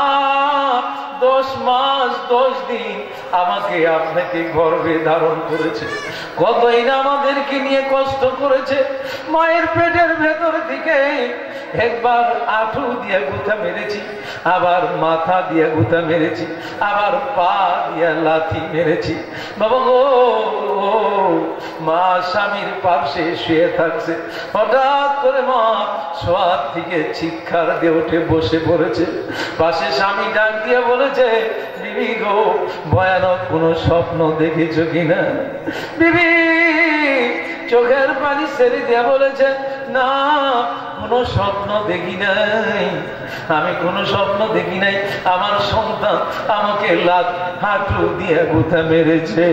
10 মাস 10 দিন আমাকে আপনাকে গর্ভে ধারণ করেছে, কতই না আমাদেরকে নিয়ে কষ্ট করেছে। মায়ের পেটের ভেতর থেকে একবার আঁঠু দিয়ে গুঁতা মেরেছি, আবার মাথা দিয়ে গুঁতা মেরেছি, আবার পা দিয়ে লাথি মেরেছি। বাবা গো, মা স্বামীর পাশে শুয়ে থাকছে, হঠাৎ করে মা শোয়ার থেকে চিৎকার দিয়ে উঠে বসে পড়েছে। পাশে স্বামী ডাক দিয়ে বলেছে, বিবি গো, ভয়ানক কোনো স্বপ্ন দেখেছো কিনা? বিবি চোখের পানি ছেড়ে দিয়ে বলেছে, না, কোনো স্বপ্ন দেখি নাই, আমি কোনো স্বপ্ন দেখি নাই। আমার সন্তান আমাকে লাত হাঁটু দিয়ে গুঁতা মেরেছে,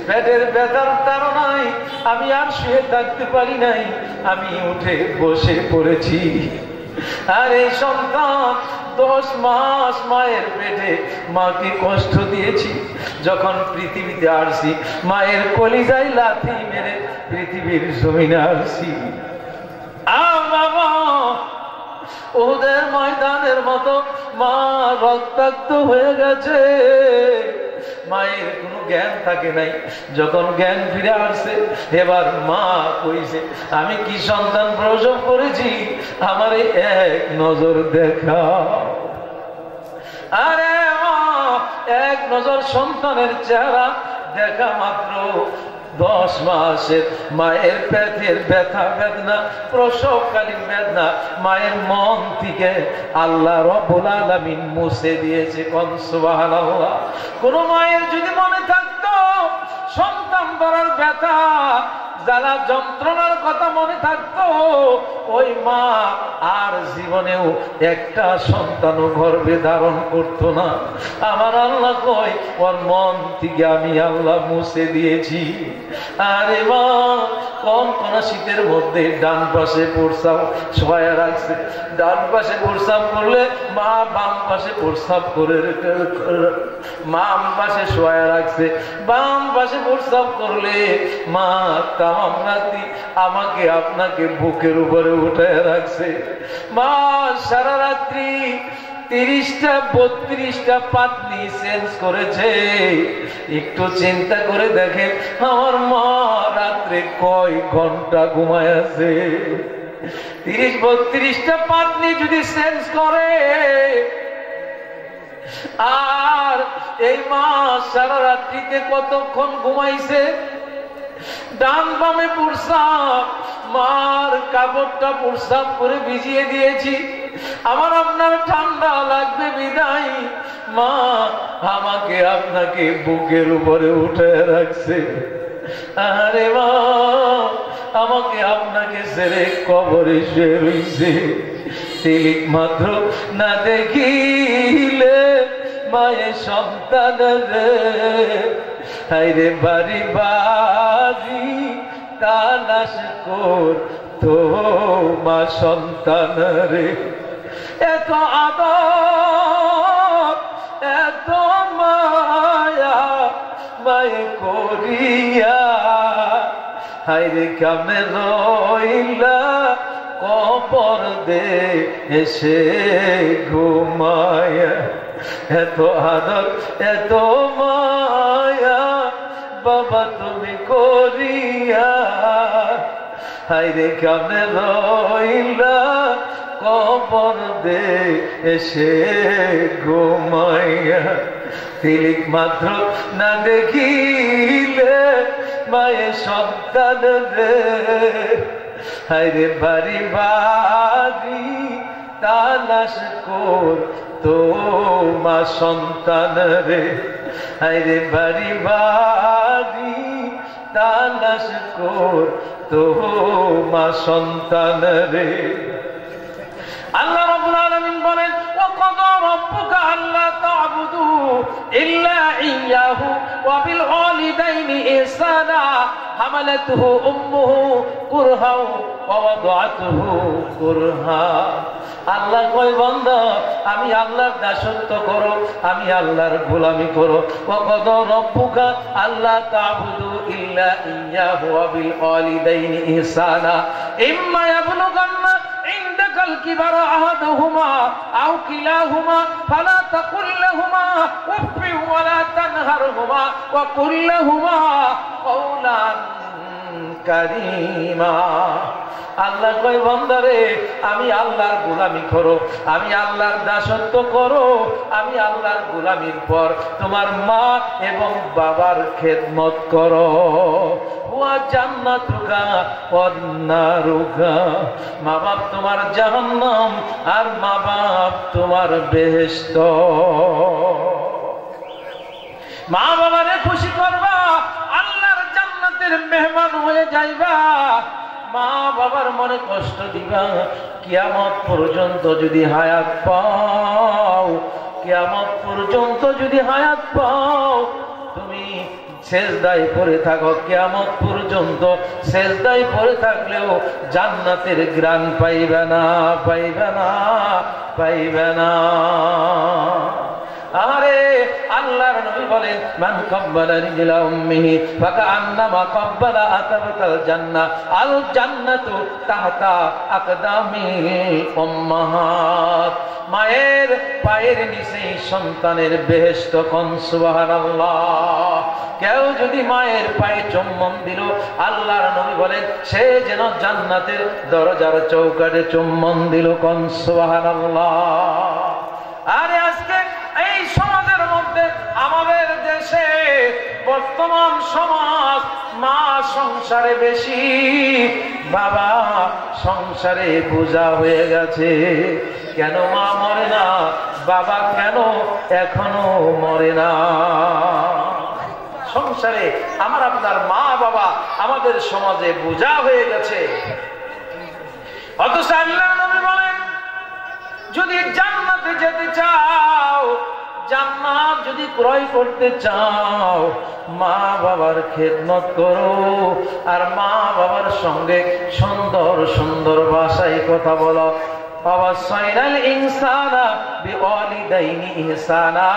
পেটের ব্যথার তাড়নায় আমি আর শুয়ে থাকতে পারি নাই, আমি উঠে বসে পড়েছি। আর এই সন্তান 10 মাস মায়ের পেটে মাকে কষ্ট দিয়েছি। যখন পৃথিবীতে আসছি, মায়ের কলিজায় লাথি মেরে পৃথিবীর জমিনে আসছি। বাবা, ওদের ময়দানের মতো মা রক্তাক্ত হয়ে গেছে, মায়ের কোনো জ্ঞান থাকে নাই। যখন জ্ঞান ফিরে আসছে, এবার মা কইছে, আমি কি সন্তান প্রসব করেছি, আমারে এক নজর দেখা। আরে মা, এক নজর সন্তানের চেহারা দেখা মাত্র 10 মাসের মায়ের পেটের ব্যথা বেদনা, প্রসবকালীন বেদনা মায়ের মন থেকে আল্লাহ রাব্বুল আলামিন মুছে দিয়েছে। কোন সুবহানাল্লাহ। কোন মায়ের যদি মনে থাকতো সন্তান বড়ার ব্যথা, যারা যন্ত্রণার কথা মনে থাকতো, ওই মা আর জীবনেও একটা সন্তানও গর্ভে ধারণ করতো না। আমার আল্লাহ কই, ওর মন থেকে আমি আল্লাহ মুছে দিয়েছি। আরে মা, কোন কোন শীতের মধ্যে ডান পাশে প্রস্রাব শোয়া রাখছে, ডান পাশে প্রস্রাব করলে মা বাম পাশে প্রস্রাব করে বাম পাশে শোয়া রাখছে, বাম পাশে প্রস্রাব করলে মা তামাম রাতি আমাকে আপনাকে বুকের উপরে উঠায় রাখছে। মা সারা রাত্রি 30টা 32টা পাতনি চেঞ্জ করেছে। একটু চিন্তা করে দেখেন আমার মা রাত্রে কয় ঘন্টা ঘুমায় আছে। 30-32টা পাতনি যদি চেঞ্জ করে, আর এই মা সারা রাত্রিতে কতক্ষণ ঘুমাইছে? ডান বামে প্রস্রাব, মার কাপড়টা প্রস্রাব করে ভিজিয়ে দিয়েছি। আমার আপনার ঠান্ডা লাগবে বিদায় মা আমাকে আপনাকে বুকের উপরে উঠে রাখছে। আরে মা আমাকে আপনাকে ছেড়ে কবরে শুয়ে রইছে। তিলিক মাত্র না দেখিলে মায়ের সন্তানের হাইরে বাড়ি বাড়ি তালাশ কর তো মা সন্তান রে। এত আদর এত মায়া মায়ে করিয়া হাইরে কামে রইলা কবর দে এসে ঘুমায়া। এত আদর এত মায়া বাবা তুমি করিয়া হাইরে কামে রইলা কবর দে এসে ঘুমাইয়া। তিলিক মাত্র না দেখিলে মায়ের সন্তান রে হাইরে বাড়ি বাড়ি তালাশ কর তো মা সন্তান রে। হাইরে বাড়ি বাড়ি তালাশ কর তো মা সন্তান রে। আল্লাহ রাব্বুল আলামিন বলেন ওয়াকাদা রাব্বুকা আল্লা তা'বুদু ইল্লা ইয়্যাহু ওয়া বিল ওয়ালিদাইনি ইহসানা হামালাতুহু উম্মুহু কুরহা ওয়া ওয়াদাআতুহু কুরহা। আল্লাহ কয় বান্দা আমি আল্লাহর দাসত্ব করো, আমি আল্লাহর গোলামি করো। ওয়াকাদা রাব্বুকা আল্লা তা'বুদু ইল্লা ইয়্যাহু ওয়া বিল ওয়ালিদাইনি ইহসানা ইম্মা ইয়াবলুগান্না عندك الكبر أحدهما أو كلاهما فلا تقل لهما أف ولا تنهرهما وقل لهما قولا كريما। আল্লাহ কয় বান্দারে আমি আল্লাহর গোলামি করো, আমি আল্লাহর দাসত্ব করো, আমি আল্লাহর গোলামির পর তোমার মা এবং বাবার খেদমত করো। ওয়া জান্নাতুকা ওয়ান নারুকা মা বাপ তোমার জাহান্নাম আর মা বাপ তোমার বেহেশত। মা বাবারে খুশি করবা, আল্লাহর জান্নাতের মেহমান হয়ে যাইবা। মা বাবার মনে কষ্ট দিবা। কিয়ামত পর্যন্ত যদি হায়াত পাও, কিয়ামত পর্যন্ত যদি হায়াত পাও, তুমি সেজদায় পড়ে থাকো, কিয়ামত পর্যন্ত সেজদায় পড়ে থাকলেও জান্নাতের ঘ্রাণ পাইবে না, পাইবে না, পাইবে না। আরে আল্লাহর নবী বলেন মান কাব্বালা রিজলা উম্মিহি ফাকান্নামা কাব্বালা আতাবাতাল জান্নাহ আল জান্নাতু তাহতা আকদামিল উম্মাহাত। মায়ের পায়ের নিচে সন্তানের বেহেশত। কোন সুবহানাল্লাহ। কেউ যদি মায়ের পায়ে চুম্বন দিল আল্লাহর নবী বলেন সে যেন জান্নাতের দরজার চৌকাঠে চুম্বন দিল। কোন সুবহানাল্লাহ। আরে আজকে এই সমাজের মধ্যে আমাদের দেশে বর্তমান সমাজ মা সংসারে বেশি, বাবা সংসারে বোঝা হয়ে গেছে। কেন মা মরে না, বাবা কেন এখনো মরে না? সংসারে আমার আপনার মা বাবা আমাদের সমাজে বোঝা হয়ে গেছে। অথচ আল্লাহর নবী বলেন যদি জান্নাতে যেতে চাও জান্নাত যদি ক্রয় করতে চাও, মা বাবার খেদমত করো, আর মা বাবার সঙ্গে সুন্দর সুন্দর ভাষায় কথা বলো। ওয়াসাইনাল ইনসানা বিওয়ালিদাইনি ইহসানা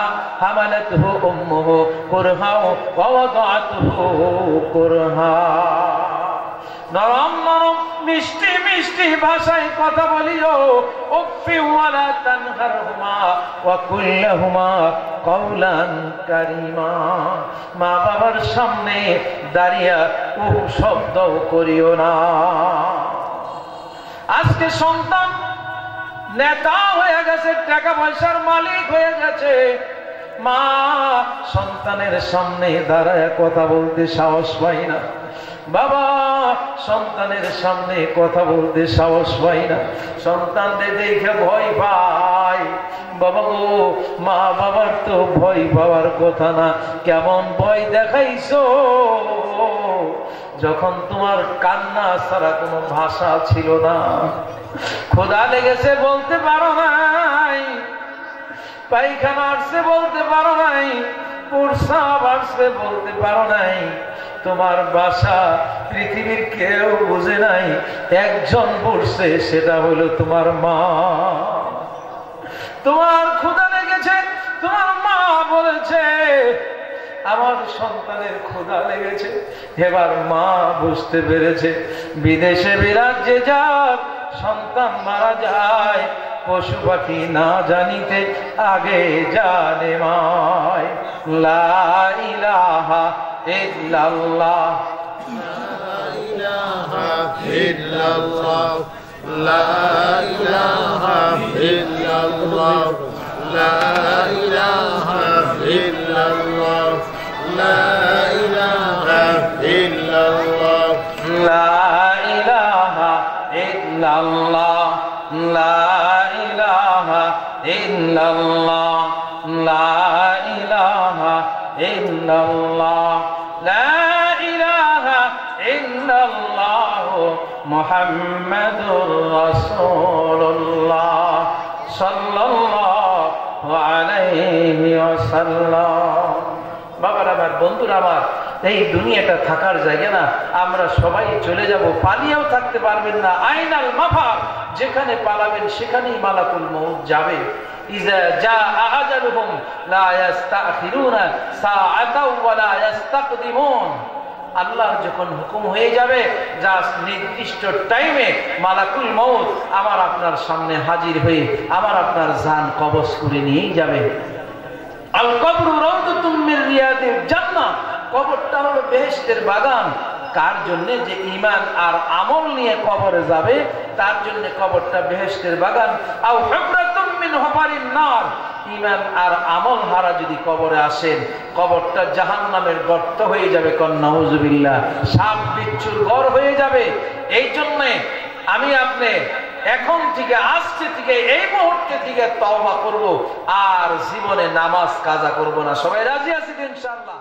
হামালাতহু উম্মুহু কুরহা ওয়া ওয়াদাআতুহু কুরহা। নরম নরম মিষ্টি মিষ্টি ভাষায় কথা বলিও। উফি ওয়ালা তানহারহুমা ওয়া কুল লাহুমা কওলান কারীমা। মা বাবার সামনে দাঁড়িয়ে শব্দ করিও না। আজকে সন্তান নেতা হয়ে গেছে, টাকা পয়সার মালিক হয়ে গেছে, মা সন্তানের সামনে দাঁড়ায় কথা বলতে সাহস পায় না, বাবা সন্তানের সামনে কথা বলতে সাহস পায় না, সন্তানদের দেখে ভয় পায়। বাবা গো, মা বাবার তো ভয় পাওয়ার কথা না, কেমন ভয় দেখাইছো যখন তোমার কান্না ছাড়া কোনো ভাষা ছিল না। ক্ষুধা লেগেছে বলতে পারো নাই, পায়খানা আসছে বলতে পারো নাই, প্রস্রাব আসছে বলতে পারো নাই। তোমার ভাষা পৃথিবীর কেউ বুঝে নাই, একজন বলছে, সেটা হলো তোমার মা। তোমার ক্ষুধা লেগেছে, তোমার মা বলেছে আমার সন্তানের ক্ষুধা লেগেছে। এবার মা বুঝতে পেরেছে, বিদেশে বিরাজ্যে যাক সন্তান মারা যায়, পশু পাখি না জানিতে আগে জানে মায়। লা ইলাহা ইল্লাল্লাহ, লা ইলাহা ইল্লাল্লাহ, লা ইলাহা ইল্লাল্লাহ, লা ইলাহা ইল্লাল্লাহ, লা ইলাহা ইল্লাল্লাহ, লা ইলাহা ইল্লাল্লাহ, লা ইলাহা ইল্লাল্লাহ, লা ইলাহা ইল্লাল্লাহ, লা ইলাহা ইল্লাল্লাহ মুহাম্মাদুর রাসূলুল্লাহ সাল্লাল্লাহু আলাইহি ওয়াসাল্লাম। বাবারা আমার, বন্ধুরা আমার, এই দুনিয়াটা থাকার জায়গা না, আমরা সবাই চলে যাব, পালিয়েও থাকতে পারবেন না। আইনাল মাফার, যেখানে পালাবেন সেখানেই মালাকুল মউত যাবে। ইজা জাআ আজালুহুম লা ইস্তাখিরুনা সাআতাও ওয়া লা ইস্তাকদিমুন। আল্লাহর যখন হুকুম হয়ে যাবে, যা নির্দিষ্ট টাইমে মালাকুল মউত আমার আপনার সামনে হাজির হয়ে আমার আপনার জান কবজ করে নিয়েই যাবে। আল কবরু রাউদাতুম মির রিয়াদিল জান্নাহ, কবরটা হলো বেহেশতের বাগান। কার জন্য? যে ঈমান আর আমল নিয়ে কবরে যাবে, তার জন্য কবরটা বেহেশতের বাগান। আও হুফরাতুম মিন হুফারিন নার, ঈমান আর আমল হারা যদি কবরে আসেন, কবরটা জাহান্নামের গর্ত হয়ে যাবে। কোন নাউজুবিল্লাহ, সাপ বিচ্ছুর ঘর হয়ে যাবে। এই জন্য আমি আপনি এখন থেকে, আজকে থেকে, এই মুহূর্তে থেকে তওবা করব, আর জীবনে নামাজ কাজা করব না। সবাই রাজি আছেন ইনশাআল্লাহ?